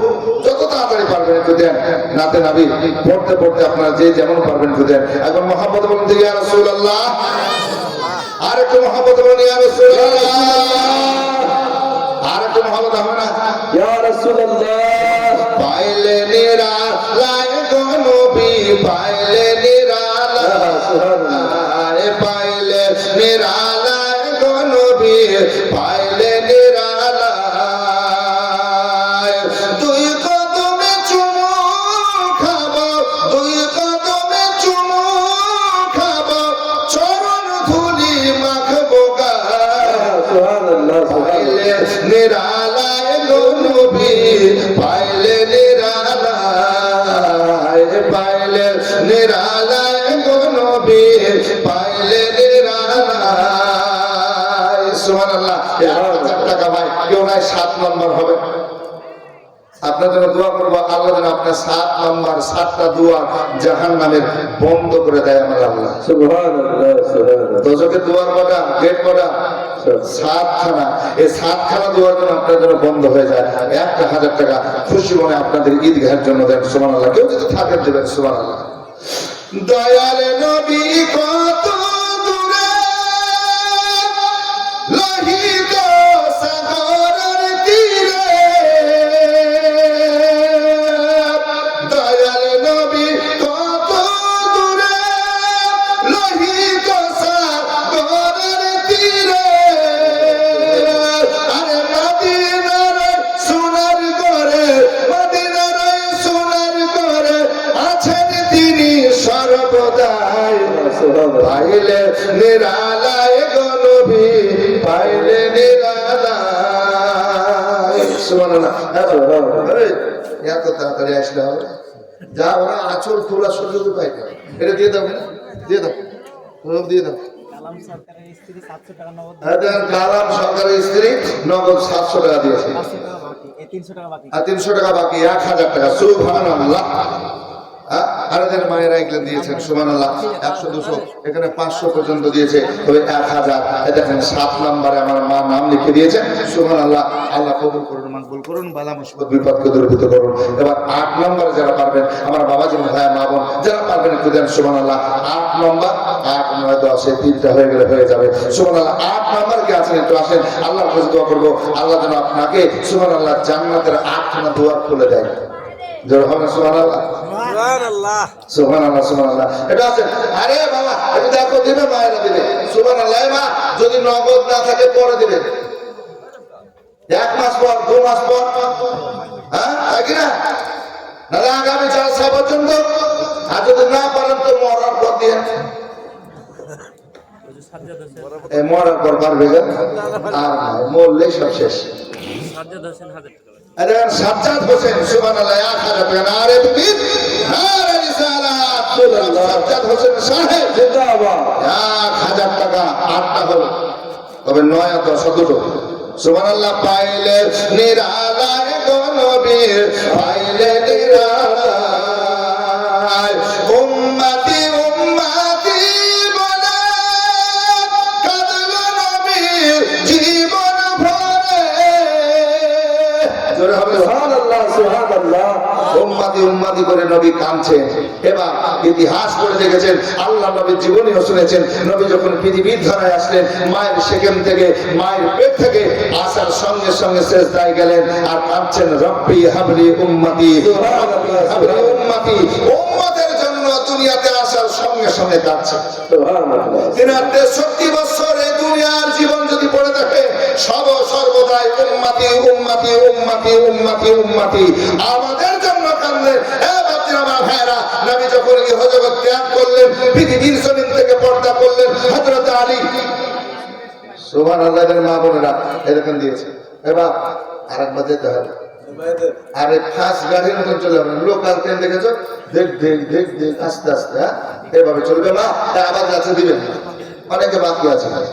যত তাড়াতাড়ি পারবেন একটু দেন। নাতে নবী পড়তে পড়তে আপনারা যে যেমন পারবেন একটু দেন। একবার মহব্বত বলুন তো ইয়া রাসূলুল্লাহ, আর একটু মহব্বত বলুন ইয়া রাসূলুল্লাহ, আর একটু মহব্বত হবে না? ইয়া রাসূলুল্লাহ। পাইলে নিরালায় গো নবী, পাইলে নিরালায়, পাইলে নিরালায় গো নবী, পাইলে নিরালায়। দুই কদমে চুমু খাবো, দুই কদমে চুমু খাবো, চরণ ধুলি মাখবো গায়ে। সুবহানাল্লাহ। পাইলে নিরালায় গো নবী, পাইলে নিরালায়, পাইলে নিরালায় গো নবী, পাইলে নিরালায়। সুবহানাল্লাহ। 1000 টাকা ভাই, কেউ নাই 7 নম্বর হবে। আপনার জন্য দোয়া করবো, আল্লাহ যেন আপনার 7 নম্বর 7টা দুয়ার জাহান্নামের বন্ধ করে দেয় আমার আল্লাহ। সুবহানাল্লাহ, সুবহানাল্লাহ। দোজখের দুয়ার কটা, গেট কটা? 7খানা। এই 7খানা দুয়ার জন্য আপনার জন্য বন্ধ হয়ে যায়। 1000 টাকা খুশি মনে আপনাদের ঈদগাহের জন্য দেন, সুবহানাল্লাহ। কেউ যদি থাকেন দেবেন, সুবহানাল্লাহ। দয়াল নবী কত দূরে, লোহিত সাগরের তীরে, দয়াল নবী কত দূরে, লোহিত সাগরের তীরে। আরে মদিনার সোনার ঘরে, মদিনার সোনার ঘরে আছেন তিনি সর্বদাই। পাইলে নিরালায় গো নবী, পাইলে নিরালায়। সুবহানাল্লাহ। এত তাড়াতাড়ি আসলে হবে? যা ওরা আঁচল খোলা সুযোগ পাই না। এটা দিয়ে দাও, দিয়ে দাও, দিয়ে দাও। কালাম সরকারের স্ত্রী 700 টাকা নগদ, কালাম সরকারের স্ত্রী নগদ 700 টাকা দিয়েছে। 500 টাকা বাকি। এই 300 টাকা বাকি। আর 300 টাকা বাকি, 1000 টাকা। সুবহানাল্লাহ। আরেকজন মায়েরা এগুলো দিয়েছেন, সুবহানাল্লাহ। 100 200 এখানে 500 পর্যন্ত দিয়েছে, তবে 1000। এই দেখেন 7 নম্বরে আমার মা নাম লিখে দিয়েছেন, সুবহানাল্লাহ। আল্লাহ কবুল করুন, মকবুল করুন, বালা মুসিবত বিপদকে দূরীভূত করুন। এবার 8 নম্বরে যারা পারবেন, আমার বাবাজি ভাই মা বোন যারা পারবেন একটু দেন, সুবহানাল্লাহ। 8 নম্বর, 8 9 10 এই তিনটা হয়ে গেলে হয়ে যাবে, সুবহানাল্লাহ। 8 নম্বর কে আছেন একটু আসেন, আল্লাহর কাছে দোয়া করব, আল্লাহ যেন আপনাকে সুবহানাল্লাহ জান্নাতের 8খানা দুয়ার খুলে দেয়। জোরে হবে সুবহানাল্লাহ, সুবহানাল্লাহ, সুবহানাল্লাহ, সুবহানাল্লাহ। এটা আছে। আরে বাবা এটা দেখো, দিবে মায়েরা দিবে, সুবহানাল্লাহ। মা যদি নগদ না থাকে পরে দিবে, 1 মাস পর, 2 মাস পর, হ্যাঁ তাই কি না? নাহলে আগামী 4 পর্যন্ত। আর যদি না পারেন তো মরার পর দিয়ে, এই মরার পর পারবে না, আর মরলে সব শেষ। সাজ্জাদ হোসেন, সুবহানাল্লাহ, 1000 টাকা। নারে তাকবীর, নারে রিসালাত। সাজ্জাদ হোসেন সাহেব জিন্দাবাদ। 1000 টাকা, 8টা হলো, তবে 9 10 দুটো। সুবহানাল্লাহ। পাইলে নিরালায় গো নবী, পাইলে নিরালায়, উম্মতি উম্মতি বলে কাঁদলো নবী জীবন ভরে। জোরে হবে সুবহানাল্লাহ, সুবহানাল্লাহ। উম্মতি উম্মতি করে নবী কাঁদছেন। এবার ইতিহাস পড়ে দেখেছেন, আল্লাহ নবীর জীবনীও শুনেছেন। নবী যখন পৃথিবীর ধরায় আসলেন, মায়ের সেকেম থেকে, মায়ের পেট থেকে আসার সঙ্গে সঙ্গে সিজদায় গেলেন আর কাঁদছেন, রব্বি হাবলি উম্মতি, হাবলি উম্মতি। উম্মতের জন্য দুনিয়াতে আসার সঙ্গে সঙ্গে কাঁদছেন। সুবহানাল্লাহ। 63 বছর এই দুনিয়ার জীবন যদি পড়ে থাকে, সর্বদাই উম্মতি উম্মতি উম্মতি উম্মতি উম্মতি। আমাদের জন্য কাঁদলেন। আমার ভাইরা, নবী যখন ইহজগৎ ত্যাগ করলেন, পৃথিবীর জমিন থেকে পর্দা করলেন, হযরত আলী, সুবহানাল্লাহ। মা বোনেরা এরকম দিয়েছে। এবার আরেকবার যেতে হবে, আরে ফার্স্ট গাড়ির মতন চলে যাবে, লোকাল ট্রেন দেখেছো, দেখ দেখ দেখ দেখ আস্তে আস্তে, হ্যাঁ এভাবে চলবে না। আবার যাচ্ছে দিবেন, অনেকে বাকি আছে, হ্যাঁ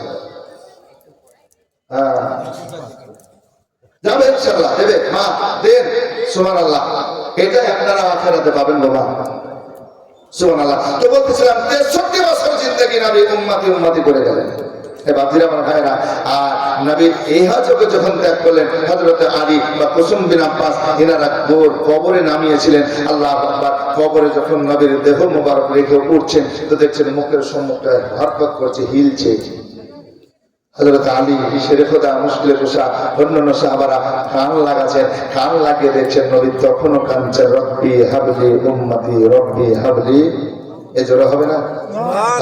যাবে ইনশাআল্লাহ, দেবে মা, দেন, সুবহানাল্লাহ। এটা আপনারা আখিরাতে পাবেন বাবা, সুবহানাল্লাহ। তো বলতেছিলাম 63 বছর জিন্দেগি নবী উম্মতি উম্মতি করে গেলেন। এবার আমার ভাইরা, আর নবীর এই হজকে যখন ত্যাগ করলেন, হযরত আলী বা কুসুম বিন আব্বাস এনারা কবরে নামিয়েছিলেন। আল্লাহু আকবার। কবরে যখন নবীর দেহ মোবারক রেখে উঠছেন, তো দেখছেন মুখের সম্মুখটা হরকত করছে, হিলছে। হযরত আলী শেরে খোদা মুশকিলে কুশা অন্যান্য সাহাবারা কান লাগাচ্ছেন, কান লাগিয়ে দেখছেন নবী তখনও কাঁদছেন, রব্বি হাবলি উম্মতি, রব্বি হাবলি। এ জোরে হবে না?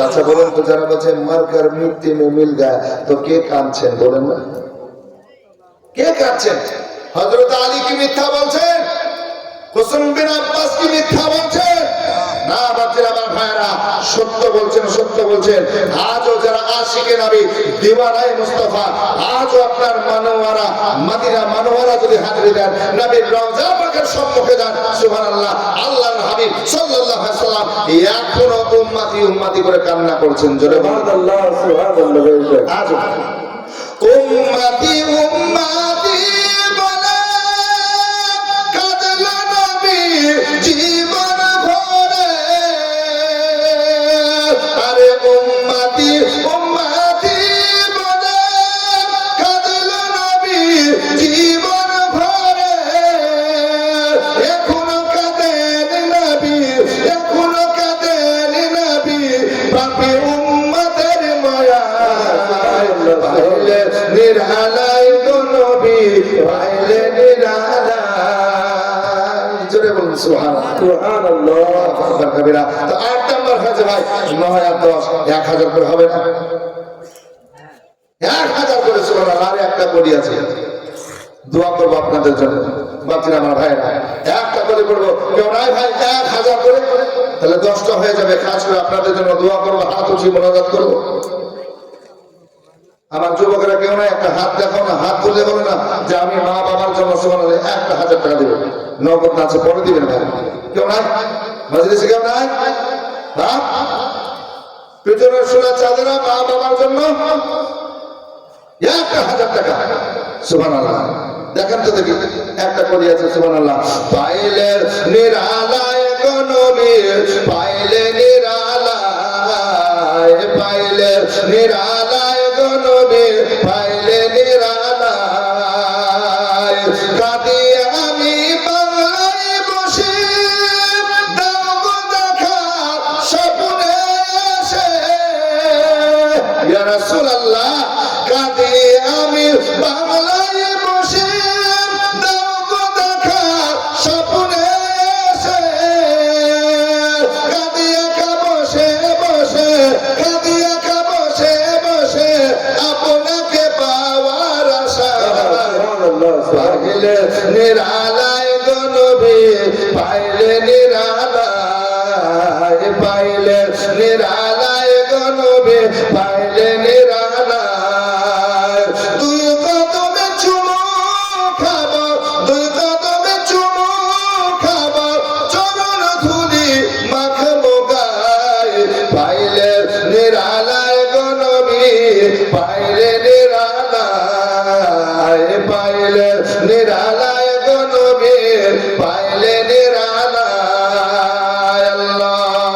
আচ্ছা বলুন তো, যারা বলছেন মারকার মিট্টি মে মিল গায়া, তো কে কাঁদছেন বলেন না? কে কাঁদছেন? হযরত আলী কি মিথ্যা বলছেন? কুসুম বিন আব্বাস কি মিথ্যা বলছেন? না বাচ্চারা, আমার ভাইরা, সত্য বলছেন, সত্য বলছেন। আজও যারা আশিকে নবী, দিওয়ানায়ে মুস্তাফা, আজও আপনার মানওয়ারা, মদিনা মানওয়ারা যদি হাজিরি দেন, নবীর রওজা পাকের সম্মুখে যান, সুবহানাল্লাহ, আল্লাহর হাবিব সাল্লাল্লাহু আলাইহি সাল্লাম এখনো উম্মতি উম্মতি করে কান্না করছেন। জোরে বলুন সুবহানাল্লাহ, সুবহানাল্লাহ। আজও উম্মতি উম্মতি বলে কাঁদলো নবী জীবন ভরে। আরে উম্মতি উম্মতি বলে কাঁদলো নবী জীবন ভরে। এখনো কাঁদেন নবী, এখনো কাঁদেন নবী, পাপী উম্মতের মায়া পাইলে নিরালায় গো নবী, পাইলে নিরালায়। জোরে বলুন সুবহানাল্লাহ, সুবহানাল্লাহ। আকবার কবিরা। তো 8 নাম্বার হয়েছে ভাই, 9 আর 10 1000 করে হবে না? 1000 করে, সুবহানাল্লাহ। আর একটা করি আছে, দোয়া করবো আপনাদের জন্য বাচ্চারা, আমার ভাইরা। একটা করে করবো, কেউ নাই ভাই 1000 করে, তাহলে 10টা হয়ে যাবে। কাজ করে আপনাদের জন্য দোয়া করবো, হাত উঠিয়ে মোনাজাত করবো। আমার যুবকেরা কেউ নাই, একটা হাত দেখাও না, হাত তুলে বলে না যে আমি মা বাবার জন্য সুবহানাল্লাহ 1000 টাকা দেবো, নগদ না আছে পরে দিবেন ভাই। কেউ নাই মজলিসে? কেউ নাই? হ্যাঁ, পিছনের সোনা চাঁদেরা মা বাবার জন্য 1000 টাকা, সুবহানাল্লাহ। দেখেন তো দেখি একটা কলি আছে সুবহানাল্লাহ। পাইলে নিরালায় গো নবী, পাইলে নিরালায়, পাইলে নিরালায় গো নবী, পাইলে নিরালায়। কাঁদি আমি বাংলায় বসে, দাও গো দেখা স্বপ্নে এসে। ইয়া রাসূলুল্লাহ, কাঁদি আমি বাংলায় বসে, দাও গো দেখা স্বপ্নে এসে। কাঁদি একা বসে বসে, কাঁদি একা বসে বসে, আপনাকে পাওয়ার আশা। পাইলে নিরালায় গো নবী, পাইলে নিরালায়, পাইলে নিরালায় গো নবী, পাইলে নিরালায়। দুই কদমে চুমু খাবো, দুই কদমে চুমু খাবো, চরণ ধুলি মাখবো গায়ে। পাইলে নিরালায় গো নবী, পাইলে নিরালায়, পাইলে নিরালায় গো নবী, পাইলে নিরালায়।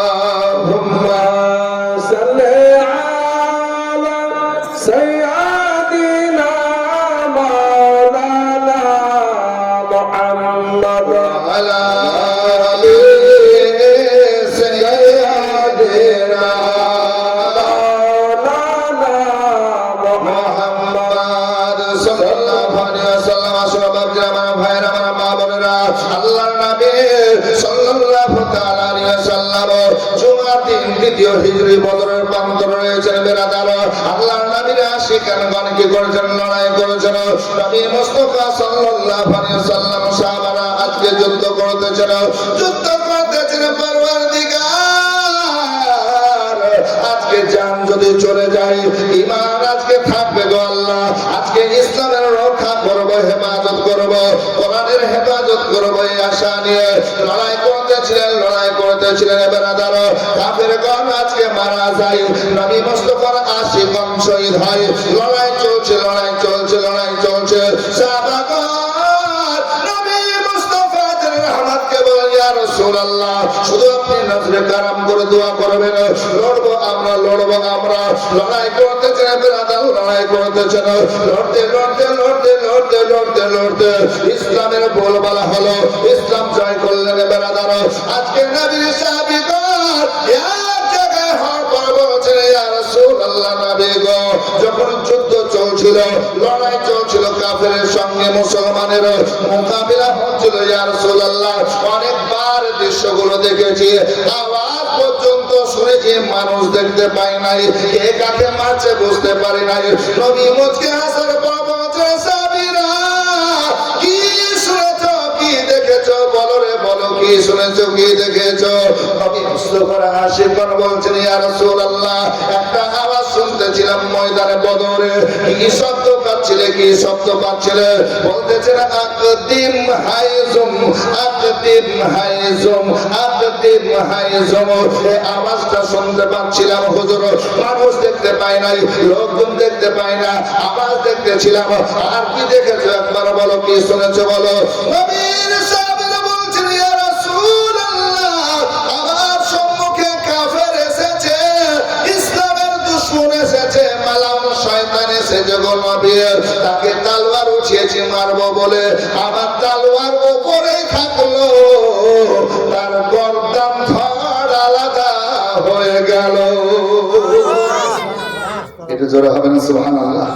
আল্লাহুম্মা সাল্লি আলা সাইয়্যিদিনা মাওলানা মুহাম্মদ আলা আলি সাইয়্যিদিনা মাওলানা মুহাম্মদ সাল্লাল্লাহু আলাইহি ওয়াসাল্লাম। আসবাব জামা ভাইরা আমার মা বোনেরা, আল্লাহর নবী সাল্লাল্লাহু তাআলা আলাইহি ওয়াসাল্লাম জুমার দিন দ্বিতীয় হিজরি বদরের প্রান্তরে রয়েছেন বেরাদার। আল্লাহর নবীর আশিকানগণ কি করেছেন? লড়াই করেছেন। নবী মুস্তাফা সাল্লাল্লাহু আলাইহি ওয়াসাল্লাম সাহাবারা আজকে যুদ্ধ করতেছেন, যুদ্ধ করতেছেন পরওয়ারদিগার। আজকে জান যদি চলে যায়, ঈমান আজকে থাকবে গো আল্লাহ। আজকে ইসলামের রক্ষা করব, হেফাজত করব, কোরআনের হেফাজত করব, এই আশা নিয়ে লড়াই করতেছিলেন, লড়াই করতেছিলেন বেরাদার। কাফেরগণ আজকে মারা যায়, নবী মুস্তাফার আশিকগণ শহীদ হয়। লড়াই চলছে, লড়াই চলছে, লড়াই চলছে। সাহাবাগণ নবী মুস্তাফাদের রহমতকে বলেন, ইয়া রাসূলুল্লাহ, শুধু আপনি নজরে কারাম করে দোয়া করবেন, লড়বো আমরা, লড়বো আমরা। লড়াই করতেছেন বেরাদার, লড়াই করতেছেন। লড়তে লড়তে লড়তে লড়তে লড়তে লড়তে ইসলামের বলবালা হলো, ইসলাম জয় করলেন বেরাদার। আজকে নবীর সাহাবীগণ এক জায়গায় হওয়ার পর বলছেন, ইয়া রাসূলুল্লাহ, নবী গো, যখন যুদ্ধ চলছিল, লড়াই চলছিল কাফেরের সঙ্গে মুসলমানের মোকাবিলা হচ্ছিল, ইয়া রাসূলুল্লাহ, অনেকবার দৃশ্যগুলো দেখেছি, আওয়াজ পর্যন্ত শুনেছি, মানুষ দেখতে পাই নাই, কে কাকে মারছে বুঝতে পারি নাই। নবী মুচকে হাসার পর বলছে, সাহাবীরা, কি শুনেছো, কি দেখেছো, বলো রে বলো, কি শুনেছো, কি দেখেছো? নবী মুস্তাফার আশিকগণ বলছেন, ইয়া রাসূলুল্লাহ, একটা আওয়াজ শুনতেছিলাম ময়দানে বদরে। কি শব্দ পাচ্ছিলে, কি শব্দ পাচ্ছিলে? বলতেছেন, আকদিম হাইজুম, আকদিম হাইজুম, আকদিম হাইজুম। এই আওয়াজটা শুনতে পাচ্ছিলাম হুজুর, মানুষ দেখতে পাই নাই, লোকজন দেখতে পাই না, আওয়াজ দেখতেছিলাম। আর কি দেখেছো একবার বলো, কি শুনেছো বলো? নবীর সাহাবীরা বলছেন, ইয়া রাসূলুল্লাহ, আমার সম্মুখে কাফের এসেছে, ইসলামের দুশমন এসেছে, মালাউন শয়তান এসেছে গো নবী। তাকে তলোয়ার উঠিয়েছি মারবো বলে, আমার তলোয়ার উপরেই থাকলো, তার গর্দান ধড় আলাদা হয়ে গেল। এটা জোরে হবে না? সুবহানাল্লাহ।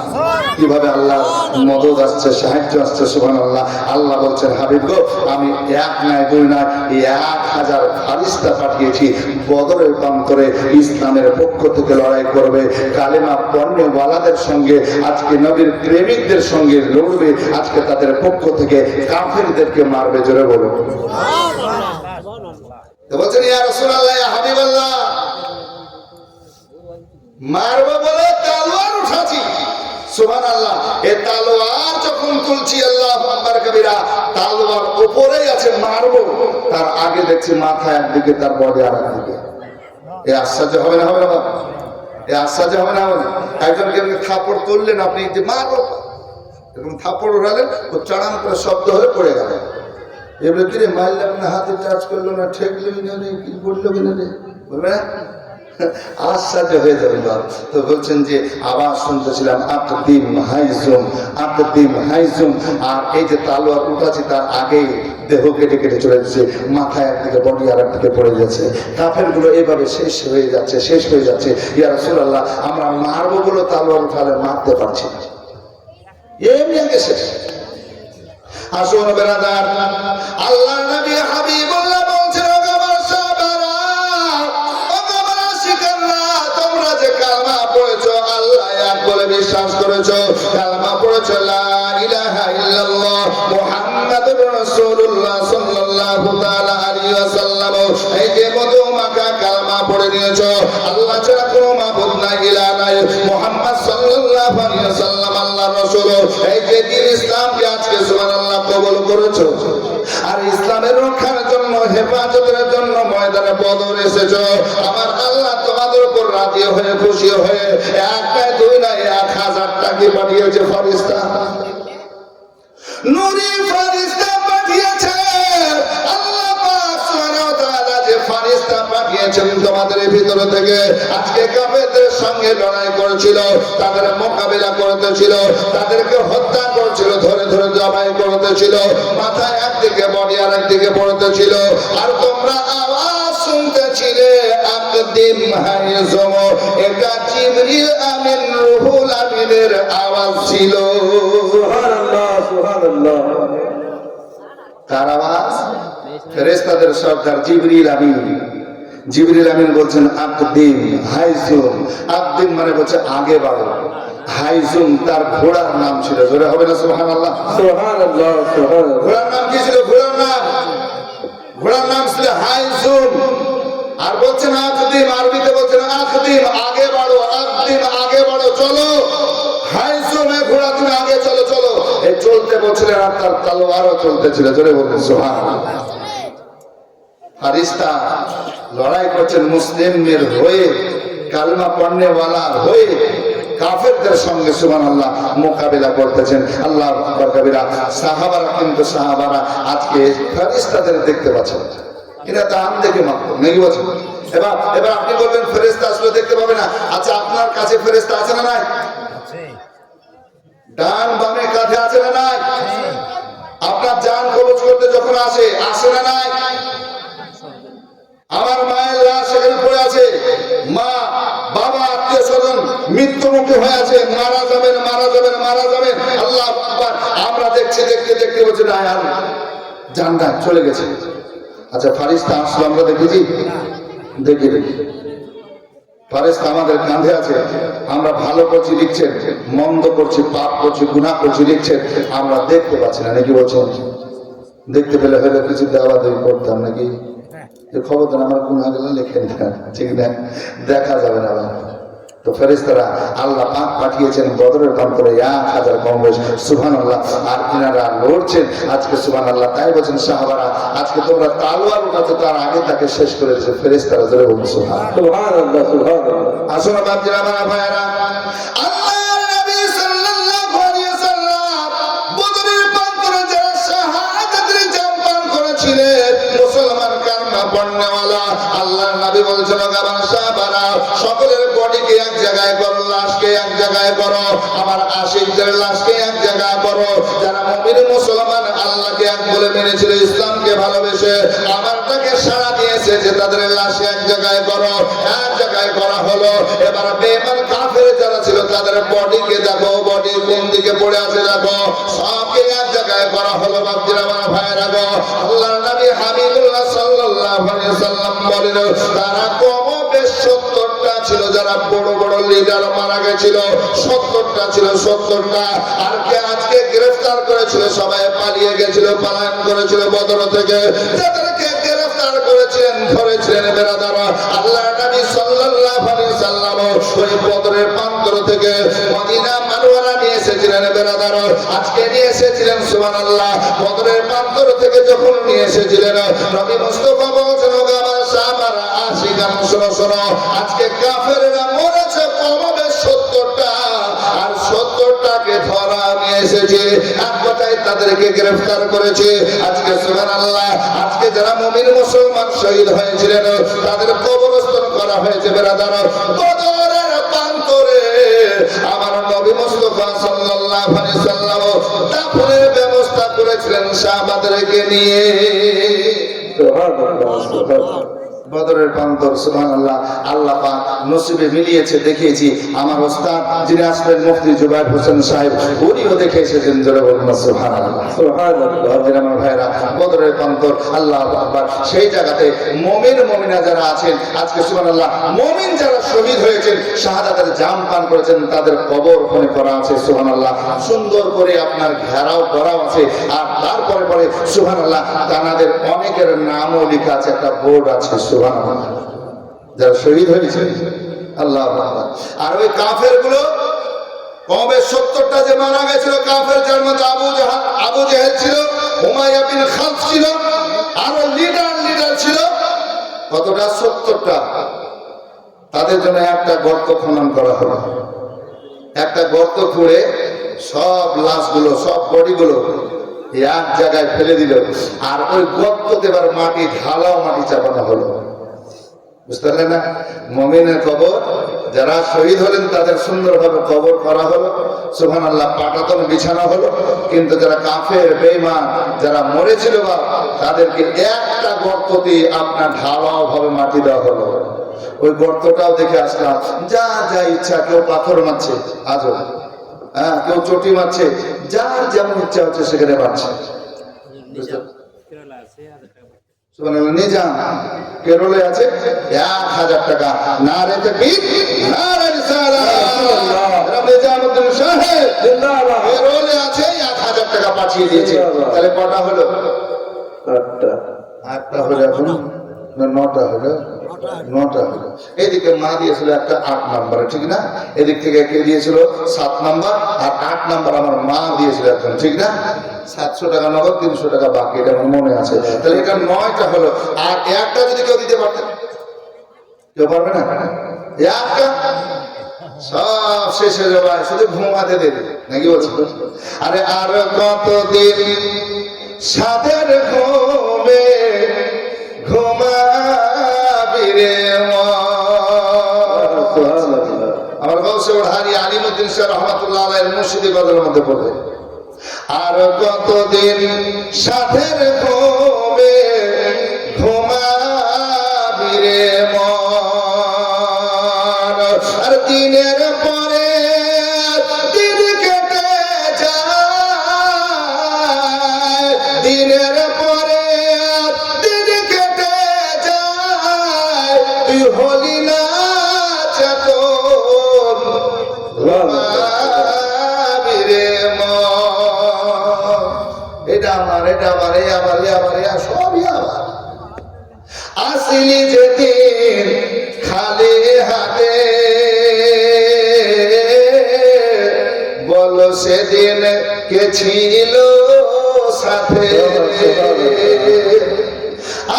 কিভাবে আল্লাহ মদদ আসছে, সাহায্য আসছে, সুবহানাল্লাহ। আল্লাহ বলছেন, হাবিব গো, আমি এক নয় দুই নয় 1000 ফারিস্তা পাঠিয়েছি বদরের প্রান্তরে, ইসলামের পক্ষ থেকে লড়াই করবে, কালেমা পণ্যওয়ালাদের সঙ্গে, আজকে নবীর প্রেমিকদের সঙ্গে লড়বে, আজকে তাদের পক্ষ থেকে কাফেরদেরকে মারবে। জোরে বলুন। তো বলছেন, ইয়া রাসূলুল্লাহ, ইয়া হাবিবাল্লাহ, মারবো বলে তলোয়ার উঠাচ্ছি। সুবহানাল্লাহ। এই তলোয়ার যখন তুলছি, আল্লাহু আকবার কবিরা, তলোয়ার উপরেই আছে, মারবো, তার আগে দেখছি মাথা একদিকে, তার বডি আর একদিকে। এই আশ্চর্য হবে না? হবে না? এই আশ্চর্য হবে না? হবে না? একজনকে থাপড় তুললেন আপনি, যে মারবো, এরকম থাপ্পড় উড়ালেন, ও চাড়ান করে শব্দ হয়ে পড়ে গেল। এবারে কিরে মারলাম না, হাতে টাচ করলো না, ঠেকলোই না রে, কি বললো কিনা রে, বলবে না? আশ্চর্য হয়ে যাবে বাপ। তো বলছেন যে আবার শুনতেছিলাম আকদিম হাইজুম, আকদিম হাইজুম। আর এই যে তালোয়ার উঠাচ্ছে তার আগেই দেহ কেটে কেটে চলে যাচ্ছে, মাথায় একদিকে বডি আর একদিকে পড়ে যাচ্ছে। কাফের গুলো এইভাবে শেষ হয়ে যাচ্ছে, শেষ হয়ে যাচ্ছে। ইয়া রাসূলুল্লাহ, আমরা মারবো বলে তালোয়ার উঠালে মারতে পারছি না, এমনি আগে শেষ। আসুন বেরাদার, আল্লাহ নবী হাবিবুল্লাহ বলছেন, ও আমার সাহাবারা, ও আমার আশিকারা, তোমরা যে কালমা পড়েছো, আল্লাহ এক বলে বিশ্বাস করেছো, কালমা পড়েছো লা ইলাহা ইল্লাল্লাহ মুহাম্মাদুর রাসূলুল্লাহ সাল্লাল্লাহু তাআলা আলাইহি ওয়াসাল্লাম, এই যে মধুমাখা কালমা পড়ে নিয়েছো, আল্লাহ ছাড়া কোনো মাবুদ নাই, ইলাহ নাই, মুহাম্মদ সাল্লাল্লাহু আলাইহি ওয়াসাল্লাম আল্লাহর রাসূল, এই যে দিন ইসলামকে আজকে সুবহানাল্লাহ কবুল করেছো, আর ইসলামের রক্ষার জন্য, হেফাজতের জন্য ময়দানে বদর এসেছো, আমার আল্লাহ তোমাদের উপর রাজি হয়ে, খুশি হয়ে এক নয়, দুই নয়, 1000টাকে পাঠিয়েছে ফেরেশতা, নূরি ফেরেশতা পাঠিয়েছে। আল্লাহ পাক সুবহানাহু ওয়া তাআলা যে ফেরেশতা পাঠিয়েছেন তোমাদের ভিতর থেকে, আজকে কাফেরদের সঙ্গে লড়াই করেছিল, তাদের মোকাবেলা করতেছিল, তাদেরকে হত্যা করেছিল, ধরে ধরে জবাই করতেছিল, মাথায় একদিকে বডি আর একদিকে পড়তেছিল, আর তোমরা আওয়াজ শুনতেছিলে আকদিম হাইজুম, এটা জিবরিল আমিন রুহুল আমিনের আওয়াজ ছিল। সুবহানাল্লাহ, সুবহানাল্লাহ। কার আওয়াজ? ফেরেশতাদের সরদার জিবরিল আমিন। জিবরিল আমিন বলছেন আকদিম হাইজুম। আকদিম মানে বলছে আগে বাড়ো, হাইজুম তার ঘোড়ার নাম ছিল। জোরে হবে না সুবহানাল্লাহ? সুবহানাল্লাহ, সুবহানাল্লাহ। ঘোড়ার নাম কি ছিল? ঘোড়ার নাম ছিল হাইজুম। আর বলছেন আকদিম, আরবিতে বলছেন আকদিম, আগে বাড়ো, আকদিম আগে বাড়ো, চলো। হাইজুম এ ঘোড়া, তুমি আগে চলো, চলো। এই চলতে বলছিলেন, আর তার তলোয়ারও চলতেছিল। জোরে বলবেন সুবহানাল্লাহ। ফারিস্তা লড়াই করছেন মুসলিমদের হয়ে, কালমা পড়নেওয়ালা হয়ে, কাফেরদের সঙ্গে সুবহানাল্লাহ মোকাবেলা করতেছেন। আল্লাহু আকবার কবিরা। সাহাবারা কিন্তু সাহাবারা আজকে ফেরেশতাদের দেখতে পাচ্ছেন, এরা দান দেখে মাত্র নাকি বলছেন। এবার আপনি বলবেন ফেরেশতা আসলে দেখতে পাবে না। আচ্ছা, আপনার কাছে ফেরেশতা আছে না নাই? ডান বামে কাঁধে আছে না নাই? আপনার জান কবজ করতে যখন আসে না নাই? আমার মায়ের লাশ এখানে পড়ে আছে, মা বাবা আত্মীয় স্বজন মৃত্যু মুখে হয়ে আছে, মারা যাবেন, মারা যাবেন, মারা যাবেন। আল্লাহু আকবার। আমরা দেখছি, দেখতে দেখতে বলছি না, আর জানটা চলে গেছে। আচ্ছা, ফারিস্তা আসলো আমরা দেখেছি? দেখি ফারিস্তা আমাদের কাঁধে আছে, আমরা ভালো করছি লিখছেন, মন্দ করছি, পাপ করছি, গুনাহ করছি লিখছেন, আমরা দেখতে পাচ্ছি না নাকি বলছেন? দেখতে পেলে হয়তো কিছু দেওয়া দেওয়ি করতাম নাকি? খবর দেন, আমার গুনাহ গুলো লেখেন না, ঠিক না? দেখা যাবে না। তো ফেরেশতারা আল্লাহ পাক পাঠিয়েছেন বদরের প্রান্তরে 1000 কম বয়স। সুবহানাল্লাহ। আর ইনারা লড়ছেন আজকে সুবহানাল্লাহ। তাই বলছেন সাহাবারা, আজকে তোমরা তালোয়ার উঠাতে তার আগে তাকে শেষ করে দিয়েছে ফেরেশতারা। জোরে বলুন সুবহানাল্লাহ, সুবহানাল্লাহ, সুবহানাল্লাহ। আসুন বাপজিরা, আমার ভাইয়েরা, আল্লাহর নবী সাল্লাল্লাহু আলাইহি ওয়াসাল্লাম বদরের প্রান্তরে যারা শাহাদাতের জাম পান করেছিলেন, মুসলমান কালমা পড়নেওয়ালা, আল্লাহর নবী বলছেন, আমার সাহাবারা, সকলের বডিকে এক জায়গায় করো, লাশকে এক জায়গায় করো, আমার আশিকদের লাশকে এক জায়গায় করো, যারা মুমিন মুসলমান আল্লাহকে এক বলে মেনেছিল, ইসলামকে ভালোবেসে আমারটাকে সাড়া দিয়েছে, যে তাদের লাশকে এক জায়গায় করো। এক জায়গায় করা হলো। এবার বেঈমান কাফের যারা ছিল তাদের বডিকে দেখো, বডি কোন দিকে পড়ে আছে দেখো, সবকে এক জায়গায় করা হলো। বাপজিরা, আমার ভাইয়েরা গো, আল্লাহর নবী হাবিবুল্লাহ সাল্লাল্লাহু আলাইহি ওয়াসাল্লাম বলেন, তারা কমবে 70টা ছিল, যারা বড় বড় লিডার মারা গেছিল 70টা ছিল, 70টা। আর কে আজকে গ্রেফতার করেছিল? সবাই পালিয়ে গেছিল, পলায়ন করেছিল বদর থেকে। যাদেরকে গ্রেফতার করেছিলেন, ধরেছিলেন বেরাদার, আল্লাহর নবী সাল্লাল্লাহু আলাইহি ওয়াসাল্লাম ওই বদরের প্রান্তর থেকে মদিনা মানওয়ারা নিয়ে এসেছিলেন বেরাদার। আজকে নিয়ে এসেছিলেন সুবহানাল্লাহ। বদরের প্রান্তর থেকে যখন নিয়ে এসেছিলেন, নবী মুস্তাফা বলেছেন, আমার সাহাবারা, আশিকান, শোনো শোনো, আজকে কাফেররা মরেছে কমবে 70টা, আর 70টাকে ধরা নিয়ে এসেছে, এক কথায় তাদেরকে গ্রেফতার করেছে। আজকে সুবহানাল্লাহ, আজকে যারা মুমিন মুসলমান শহীদ হয়েছিলেন তাদের কবরস্থান করা হয়েছে বেরাদার বদরের প্রান্তরে। আমার নবী মুস্তাফা সাল্লাল্লাহু আলাইহি সাল্লাম দাফনের ব্যবস্থা করেছিলেন সাহাবাদেরকে নিয়ে। সুবহানাল্লাহ সুবহানাল্লাহ। বদরের প্রান্তর সুবহানাল্লাহ, আল্লাহ পাক নসিবে মিলিয়েছে, দেখিয়েছি। আমার ওস্তাদ যিনি আসলেন মুফতি জুবায়ের হোসেন সাহেব, উনিও দেখে এসেছেন। জোরে বলুন সুবহানাল্লাহ সুবহানাল্লাহ। আমার ভাইরা, বদরের প্রান্তর, আল্লাহু আকবার, সেই জায়গাতে মুমিন মুমিনা যারা আছেন আজকে সুবহানাল্লাহ, মুমিন যারা শহীদ হয়েছেন, শাহাদাতের জাম পান করেছেন, তাদের কবর ওখানে করা আছে সুবহানাল্লাহ। সুন্দর করে আপনার ঘেরাও করা আছে। আর তারপরে পরে সুবহানাল্লাহ তানাদের অনেকের নামও লেখা আছে, একটা বোর্ড আছে সুবহানাল্লাহ, যারা শহীদ হয়েছে। আল্লাহু আকবার। আর ওই কাফের গুলো কবে 70টা যে মারা গেছিল কাফের, যার মধ্যে আবু জেহেল ছিল, উমাইয়া বিন খালফ ছিল, আরো লিডার ছিল কতটা, 70টা। তাদের জন্য একটা গর্ত খনন করা হলো। একটা গর্ত খুঁড়ে সব লাশগুলো, সব বডিগুলো এক জায়গায় ফেলে দিল। আর ওই গর্ততে এবার মাটি ঢালাও মাটি চাপানো হলো। বুঝতে পারলেন না? মুমিনের কবর যারা শহীদ হলেন তাদের সুন্দরভাবে কবর করা হলো সুবহানাল্লাহ, পাটাতন বিছানো হলো। কিন্তু যারা কাফের বেঈমান যারা মরেছিল বা তাদেরকে একটা গর্ততে আপনার ঢালাও ভাবে মাটি দেওয়া হলো। ওই গর্তটাও দেখে আসলাম, যা যা ইচ্ছা, কেউ পাথর মারছে আজও, হ্যাঁ, কেউ চটি মারছে, যার যেমন ইচ্ছা হচ্ছে সেখানে মারছে। নিজাম কেরলে আছে 1000 টাকা। নারে তাকবীর, নারে রিসালাত। নিজামউদ্দিন সাহেব জিন্দাবাদ। কেরলে আছে 1000 টাকা পাঠিয়ে দিয়েছে। তাহলে কটা হলো? আটটা হলো। এখন না 9টা হলো? 9টা হলো। এদিকে মা দিয়েছিল একটা 8 নাম্বার, ঠিক না? এদিক থেকে কে দিয়েছিল 7 নাম্বার, আর 8 নাম্বার আমার মা দিয়েছিল একজন, ঠিক না? 700 টাকা নগদ, 300 টাকা বাকি, এটা আমার মনে আছে। তাহলে এটা 9টা হলো। আর একটা যদি কেউ দিতে পারতেন, কেউ পারবে না? একটা সব শেষ হয়ে যাবে, শুধু ঘুমাতে দেবে নাকি বলছো? আরে আর কতদিন সাদের ঘুমে ঘুমাবি রে আমার গৌসে ওড়াহারি আলিমউদ্দিন শাহ রহমাতুল্লাহ আলাইহির মুর্শিদি গজলের মধ্যে পড়বে। আর কতদিন সাথের ঘুমে ঘুমাবি রে মন, আর দিনের পরে দিন কেটে যায়, দিনের পরে দিন কেটে যায়, তুই হলি না চেতন ঘুমাবি রে মন। এটা আমার, এটা আমার, এই আমার, এই আমার, এই সবই আমার। আসলি যেদিন খালি হাতে, বলো সেদিন কে ছিল সাথে।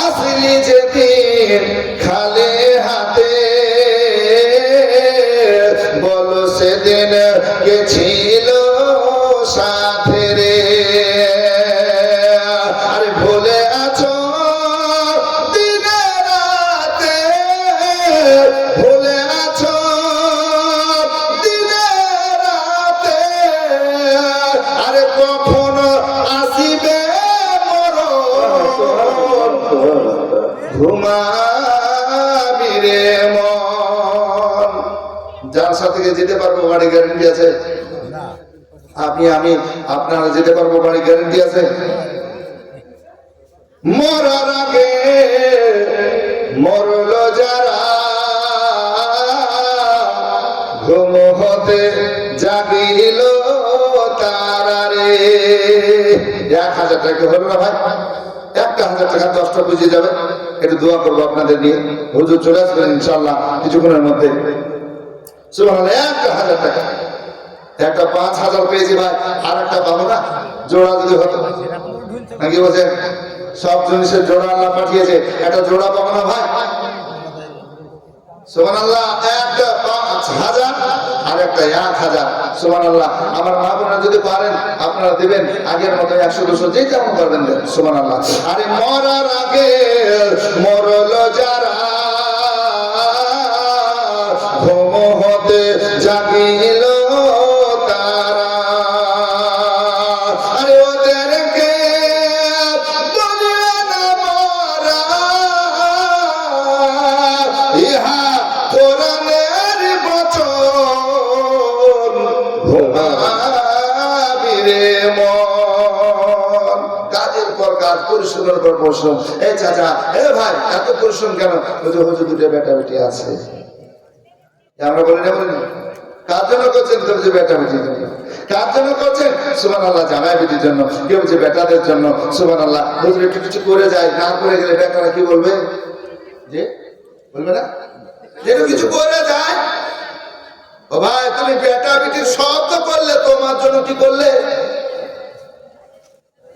আসলি যেদিন খালি হাতে, বলো সেদিন কে ছিল সাথে রে। আরে ভুলে আছো দিনে রাতে, ভুলে আছো দিনে রাতে, আরে কখন আসিবে মরণ, ঘুমাবি রে মন। যার সাথে যেতে পারবো বাড়ি গ্যারেন্টি আছে? আমি আপনারা যেতে পারবো বাড়ি গ্যারেন্টি আছে? মরার আগে মরল যারা, ঘুম হতে জাগিল তারা রে। 1000 টাকা হলো না ভাই? 1000 টাকা 10টা বুঝে যাবে। একটু দোয়া করবো আপনাদের নিয়ে। হুজুর চলে আসবেন ইনশাআল্লাহ কিছুক্ষণের মধ্যে। সুবহানাল্লাহ, 1000 টাকা। একটা 5000 পেয়েছি ভাই, আর একটা পাবো না? জোড়া যদি হতো নাকি বলছেন? সব জিনিসের জোড়া আল্লাহ পাঠিয়েছে, একটা জোড়া পাবো না ভাই? সুবহানাল্লাহ, একটা 5000 আর একটা 1000। সুবহানাল্লাহ। আমার মা বোনেরা যদি পারেন আপনারা দিবেন, আগের মতো 100 200 যে যেমন করবেন দেন। সুবহানাল্লাহ। আরে মরার আগে মরল যারা, ঘুম হতে জাগিল তারা, আরে ওদেরকে বলিও না মরা, ইহা কোরআনের বচন, ঘুমাবি রে মন। কাজের পর কাজ, পরিশ্রমের পর পরিশ্রম। এই চাচা, এ ভাই, এত পরিশ্রম কেন? হুজুর দুটো বেটা বেটি আছে। আমরা বলি না, বলি না, কার জন্য করছেন? কেউ যে বেটা বেটির জন্য। কার জন্য করছেন? সুবহানাল্লাহ, জামাই বেটির জন্য। কেউ যে বেটাদের জন্য। সুবহানাল্লাহ। হুজুর একটু কিছু করে যায়, না করে গেলে বেটারা কি বলবে? যে বলবে না, যেন কিছু করে যায়। ও ভাই, তুমি বেটা বেটির সব তো করলে, তোমার জন্য কি করলে?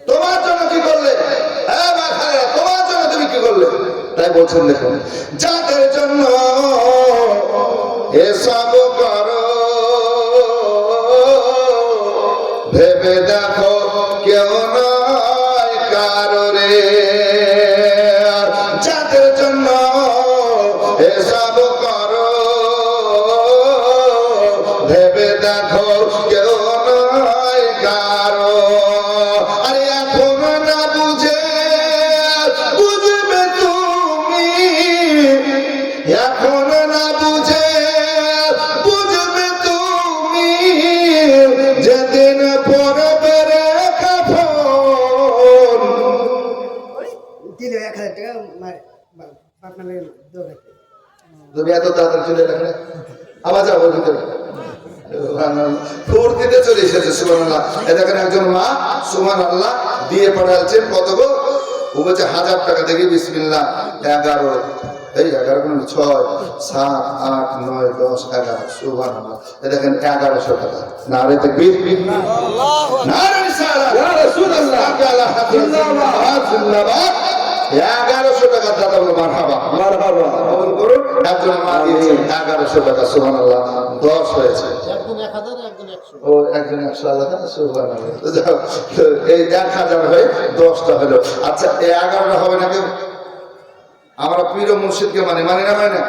তোমার জন্য কি করলে? হ্যাঁ ভাই, তোমার জন্য তুমি কি করলে? তাই বলছেন, দেখুন, যাদের জন্য এসব করো, ভেবে দেখো কেউ নয় কারো রে। যাদের জন্য এসব করো, ভেবে দেখো কেউ নয় কারো। আরে এখন না বুঝে বুঝবে তুমি, এখন না বুঝে বুঝবে তুমি, যেদিন পরবে রে কাফন। দিলে 1000 টাকা আপনার দেবে। তুমি এত তাড়াতাড়ি চলে গেলে, আবার যাবো ভিতরে। ফুর্তিতে চলে এসেছে। সুবহানাল্লাহ। এই দেখেন একজন মা সুবহানাল্লাহ দিয়ে পাঠাচ্ছেন কত গো? ও বলছে 1000 টাকা দেখি, বিসমিল্লাহ। 11, এই 11 গুণ 6 7 8 9 10 11। সুবহানাল্লাহ। এই দেখেন 1100 টাকা। নারে তাকবীর, নারে রিসালাত, ইয়া রাসূলুল্লাহ, জিন্দাবাদ জিন্দাবাদ। 1100 টাকা দাদা বলো মারহাবা, মারহাবা। কবুল করুন। একজন মা দিয়েছেন 1100 টাকা। সুবহানাল্লাহ। 10 হয়েছে। একজন 1000, একজন 100। ও একজন 100 আলাদা। সুবহানাল্লাহ। তো যাও, তো এই 1000 হয়ে 10টা হলো। আচ্ছা, এই 11টা হবে না কেউ? আমরা পীর ও মুর্শিদকে মানি, মানি না? মানে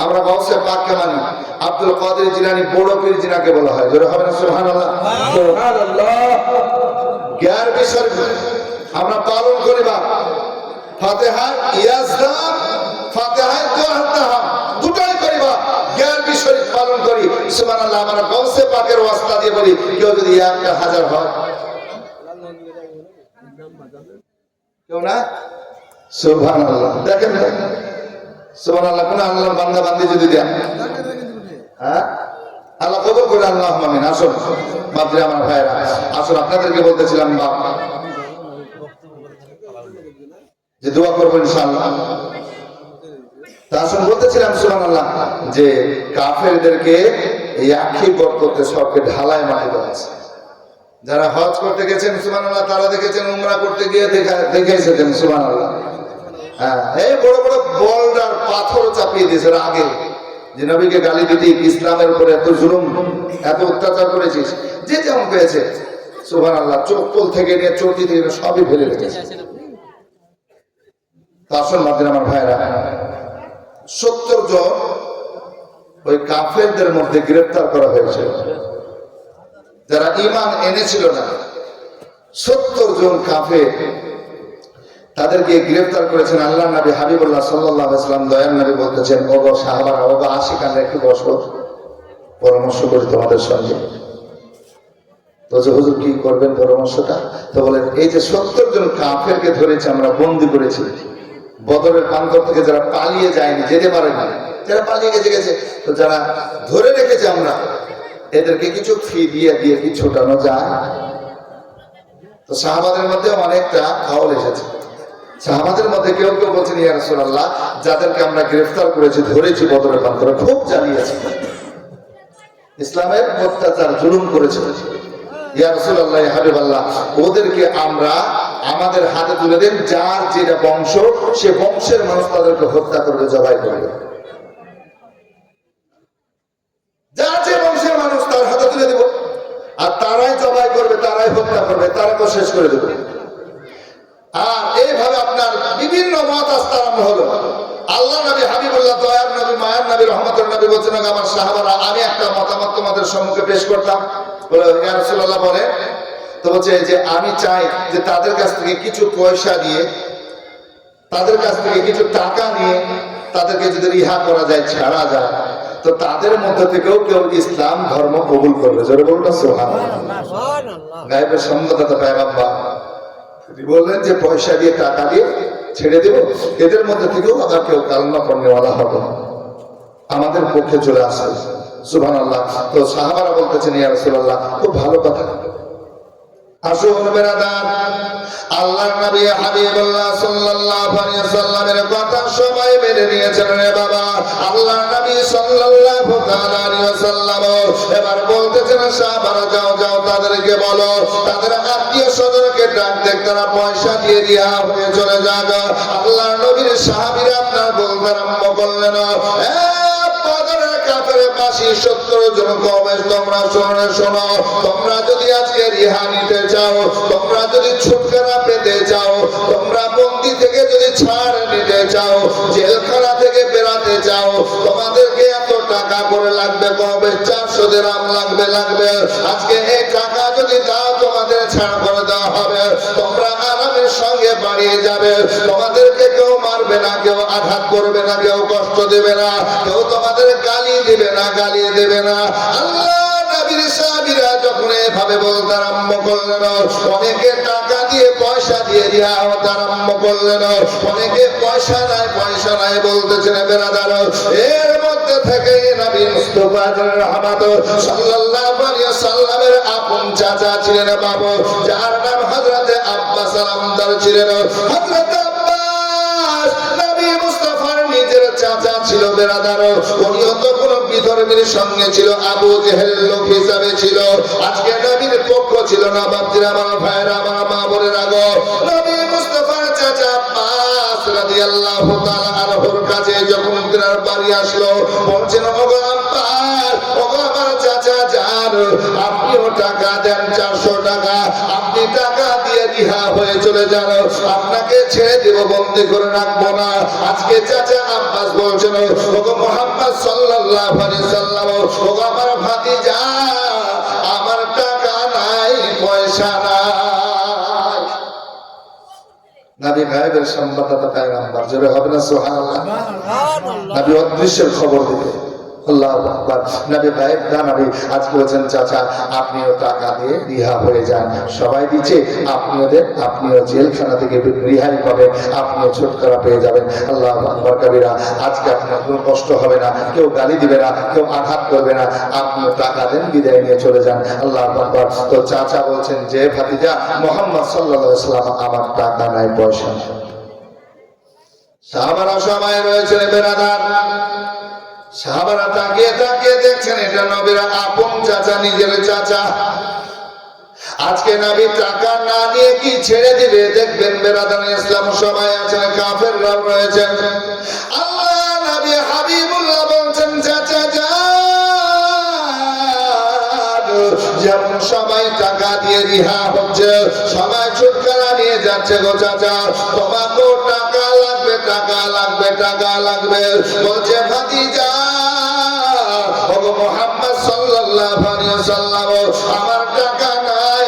আমরা গাউসে পাককে মানি। আব্দুল কাদের জিলানী বড় পীর জিনাকে বলা হয়। জোরে হবে না? সুবহানাল্লাহ। সুবহানাল্লাহ। 11 শরীফ আমরা পালন করি। বা ফাতিহা ইয়াজদাম, ফাতিহা দুহাতাহা দুটাই করিবা। 11 শরীফ পালন করি। সুবহানাল্লাহ। আমরা গাউসে পাকের ওয়াস্তা দিয়ে বলি, কেউ যদি 1000 হয়, কেউ না? সুবহানাল্লাহ। দেখেন, সুবহানাল্লাহ। কোন আল্লাহর বান্দা বান্দি যদি দেন, হ্যাঁ, আল্লাহ কবুল করে। আল্লাহুম্মা আমিন। আসুন বাপরে, আমার ভাইরা, আসুন। আপনাদেরকে বলতেছিলাম বাপ যে দোয়া করবো ইনশাআল্লাহ। তা আসুন বলতেছিলাম সুবহানাল্লাহ যে কাফেরদেরকে এই আখি বরকতে সবকে ঢালাই মাটি দেওয়া আছে। যারা হজ করতে গেছেন সুবহানাল্লাহ, তারা দেখেছেন, উমরা করতে গিয়ে দেখে এসেছেন সুবহানাল্লাহ। হ্যাঁ, এই বড় বড় বোল্ডার পাথর চাপিয়ে দিয়েছে আগে, যে নবীকে গালি দিতি, ইসলামের উপরে এত জুলুম, এত অত্যাচার করেছিস, যে যেমন পেয়েছে সুবহানাল্লাহ। চোখ থেকে নিয়ে চটি থেকে সবই ফেলে রেখেছে। আসল মাদ্রাসা আমার ভাইরা, 70 জন ওই কাফেরদের মধ্যে গ্রেফতার করা হয়েছিল, যারা ঈমান এনেছিল না। 70 জন কাফের, তাদেরকে গ্রেফতার করেছেন আল্লাহ নবী হাবিবুল্লাহ সাল্লাল্লাহু আলাইহি ওয়াসাল্লাম। দয়ার নবী বলতেছেন, ওগো সাহাবারা, ওগো আশিকানরা, একটু বসো, পরামর্শ করি তোমাদের সঙ্গে। তো হুজুর কি করবেন পরামর্শটা? তো বলেন, এই যে 70 জন কাফেরকে ধরেছে, আমরা বন্দী করেছি বদরের প্রান্তর থেকে, যারা পালিয়ে যায়নি, যেতে পারেনি, যারা পালিয়ে গেছে, তো যারা ধরে রেখেছে আমরা, এদেরকে কিছু ফি দিয়ে কি ছোটানো যায়? তো সাহাবাদের মধ্যে অনেকটা কাউল এসেছে। সাহাবাদের মধ্যে কেউ কেউ বলছেন, ইয়া রাসূলুল্লাহ, যাদেরকে আমরা গ্রেফতার করেছি, ধরেছি বদরের প্রান্তরে, খুব জ্বালিয়েছে, ইসলামের অত্যাচার জুলুম করেছে, ইয়া রাসূলুল্লাহ, ইয়া হাবিবাল্লাহ, ওদেরকে আমরা আমাদের হাতে তুলে দেন। যার যেটা বংশ, সে বংশের মানুষ তাদেরকে হত্যা করবে, জবাই করবে। যার যে বংশের মানুষ সবাই হত্যা করবে, তারাকেও শেষ করে দেবে। আর এইভাবে আপনার বিভিন্ন মত আস্থা আরম্ভ হলো। আল্লাহ নবী, হাবিবুল্লাহ, দয়ার নবী, মায়ার নবী, রহমতের নবী বলছেন, আমার সাহাবারা, আমি একটা মতামত তোমাদের সম্মুখে পেশ করতাম। বলে, ইয়া রাসূলুল্লাহ বলেন। তো বলছে যে আমি চাই যে তাদের কাছ থেকে কিছু পয়সা দিয়ে, তাদের কাছ থেকে কিছু টাকা নিয়ে তাদেরকে যদি রিহা করা যায়, ছাড়া যায়, তো তাদের মধ্যে থেকেও কেউ ইসলাম ধর্ম কবুল করবে। জোরে বলুন না সুবহানাল্লাহ। গায়েবের সংবাদদাতা পয়গম্বর তিনি বললেন যে পয়সা দিয়ে, টাকা দিয়ে ছেড়ে দেব, এদের মধ্যে থেকেও আবার কেউ কালমা পড়নেওয়ালা হবে, আমাদের পক্ষে চলে আসে। সুবহানাল্লাহ। তো সাহাবারা বলতেছেন, ইয়া রাসূলুল্লাহ, খুব ভালো কথা। আসুন বেরাদার, আল্লাহর নবী হাবিবুল্লাহ সাল্লাল্লাহু আলাইহি ওয়াসাল্লামের কথা সবাই মেনে নিয়েছেন রে বাবা। আল্লাহর নবী সাল্লাল্লাহু আলাইহি ওয়াসাল্লাম এবার বলতেছেন, সাহাবারা যাও যাও, তাদেরকে বলো, তাদের আত্মীয় স্বজনকে ডাক দেখ, তারা পয়সা দিয়ে রিহা হয়ে চলে যাক। আল্লাহর নবীর সাহাবীরা আপনার বলতে আরম্ভ করলেন, পাশে 70 জন কওমের, তোমরা শোনো, তোমরা যদি আজকে রিহা নিতে চাও, তোমরা যদি ছুটকারা পেতে চাও, তোমরা বন্দি থেকে যদি ছাড় নিতে চাও, জেলখানা থেকে বেরাতে চাও, তোমাদেরকে এত টাকা করে লাগবে, কবে 400 দিরহাম লাগবে। আজকে এই টাকা যদি দাও, তোমাদের ছাড় করে দেওয়া হবে, তোমরা আরামের সঙ্গে বাড়িয়ে যাবে, তোমাদেরকে কেউ মারবে না, কেউ আঘাত করবে না, কেউ কষ্ট দেবে না, কেউ তোমাদের গালি দিবে না। আল্লাহ নবীর সাহাবীরা যখন এভাবে বলতে আরম্ভ করলেন, অনেকে টাকা দিয়ে, পয়সা দিয়ে রিহা হতে আরম্ভ করলেন, অনেকে পয়সা নাই বলতেছেন বেরাদার। এর মধ্যে থেকে নবী মুস্তাফা রহমত সাল্লাল্লাহু আলাইহি ওয়াসাল্লামের আপন চাচা ছিলেন বাবু, যার নাম হযরত আব্বাস আলমদার ছিলেন। হযরত আব্বাস নবী মুস্তাফার নিজের চাচা ছিল বেরাদার। উনিও তো কোন বিধর্মীর সঙ্গে ছিল, আবু জেহেল লোক হিসাবে ছিল। আজকে নবীর পক্ষ ছিল না। বাপজিরা, আমার ভাইরা, আমার মা বোনেরা গো, নবী মুস্তাফার চাচা আব্বাস রাদিয়াল্লাহু তাআলা আনহুর কাছে যখন তার বাড়ি আসলো, বলছেন, ওগো আব্বাস, ওগো আমার চাচা যান, আপনিও টাকা দেন 400 টাকা, আপনি টাকা দিয়ে রিহা হয়ে চলে যান, আপনাকে ছেড়ে দেব, বন্দী করে রাখবো না। আজকে চাচা আব্বাস বলছেন, ওগো মুহাম্মদ সাল্লাল্লাহু আলাইহি ওয়াসাল্লাম, ওগো আমার ভাতিজা, আমার টাকা নাই, পয়সা নাই। নবী গায়েবের সংবাদদাতা পয়গম্বর, জোরে হবে না সুবহানাল্লাহ। নবী অদৃশ্যের খবর দিতে, আল্লাহু আকবার। নবী গায়েব না, নবী আজকে বলছেন, চাচা আপনিও টাকা দিয়ে রিহা হয়ে যান, সবাই দিচ্ছে, আপনিও দেন, আপনিও জেলখানা থেকে রিহাই পাবেন, আপনিও ছুটকারা পেয়ে যাবেন। আল্লাহু আকবার কবিরা। আজকে আপনার কোনো কষ্ট হবে না, কেউ গালি দিবে না, কেউ আঘাত করবে না, আপনিও টাকা দেন, বিদায় নিয়ে চলে যান। আল্লাহু আকবার। তো চাচা বলছেন, যে ভাতিজা মুহাম্মদ সাল্লাল্লাহু আলাইহি ওয়াসাল্লাম, আমার টাকা নাই, পয়সা নাই। সাহাবারা সবাই রয়েছেন বেরাদার। সাহাবারা তাকিয়ে দেখছেন, এটা নবীর আপন চাচা, নিজের চাচা। আজকে নবী টাকা না নিয়ে কি ছেড়ে দিবে? দেখবেন বেরাদার ইসলাম সবাই আছেন, কাফেররাও রয়েছেন। আল্লাহ নবী হাবিবুল্লাহ বলছেন, চাচা যেমন সবাই টাকা দিয়ে রিহা হচ্ছে, সবাই ছুটকারা নিয়ে যাচ্ছে, গো চাচা তোমাকেও টাকা লাগবে। বলছে, ভাতিজা, ওগো মুহাম্মদ সাল্লাল্লাহু আলাইহি ওয়াসাল্লাম, আমার টাকা নাই,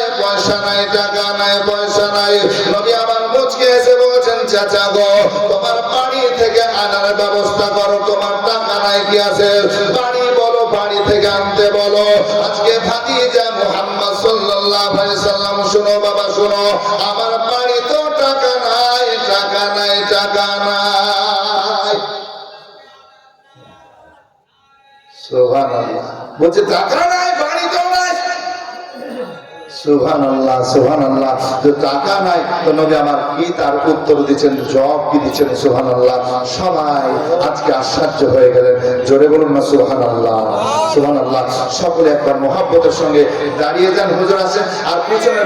পয়সা নাই। নবী আমার মুচকে এসে বলছেন, চাচা গো, তোমার বাড়ি থেকে আনার ব্যবস্থা করো, তোমার টাকা নাই কি আছে, বাড়ি বলো, বাড়ি থেকে আনতে বলো। আজকে ভাতিজা মুহাম্মদ সাল্লাল্লাহু আলাইহি ওয়াসাল্লাম, শুনো বাবা, শুনো, আমার বাড়িতে টাকা নাই। সুবহানাল্লাহ। বলছে টাকা নাই, বাড়িতেও নাই। সুবহানাল্লাহ। তো টাকা নাই, তো নবী আমার কি তার উত্তর দিচ্ছেন, জবাব কি দিচ্ছেন? সুবহানাল্লাহ। সবাই আজকে আশ্চর্য হয়ে গেলেন। জোরে বলুন না সুবহানাল্লাহ। সকলে একবার মহব্বতের সঙ্গে দাঁড়িয়ে যান। হুজুর আছেন আর পিছনে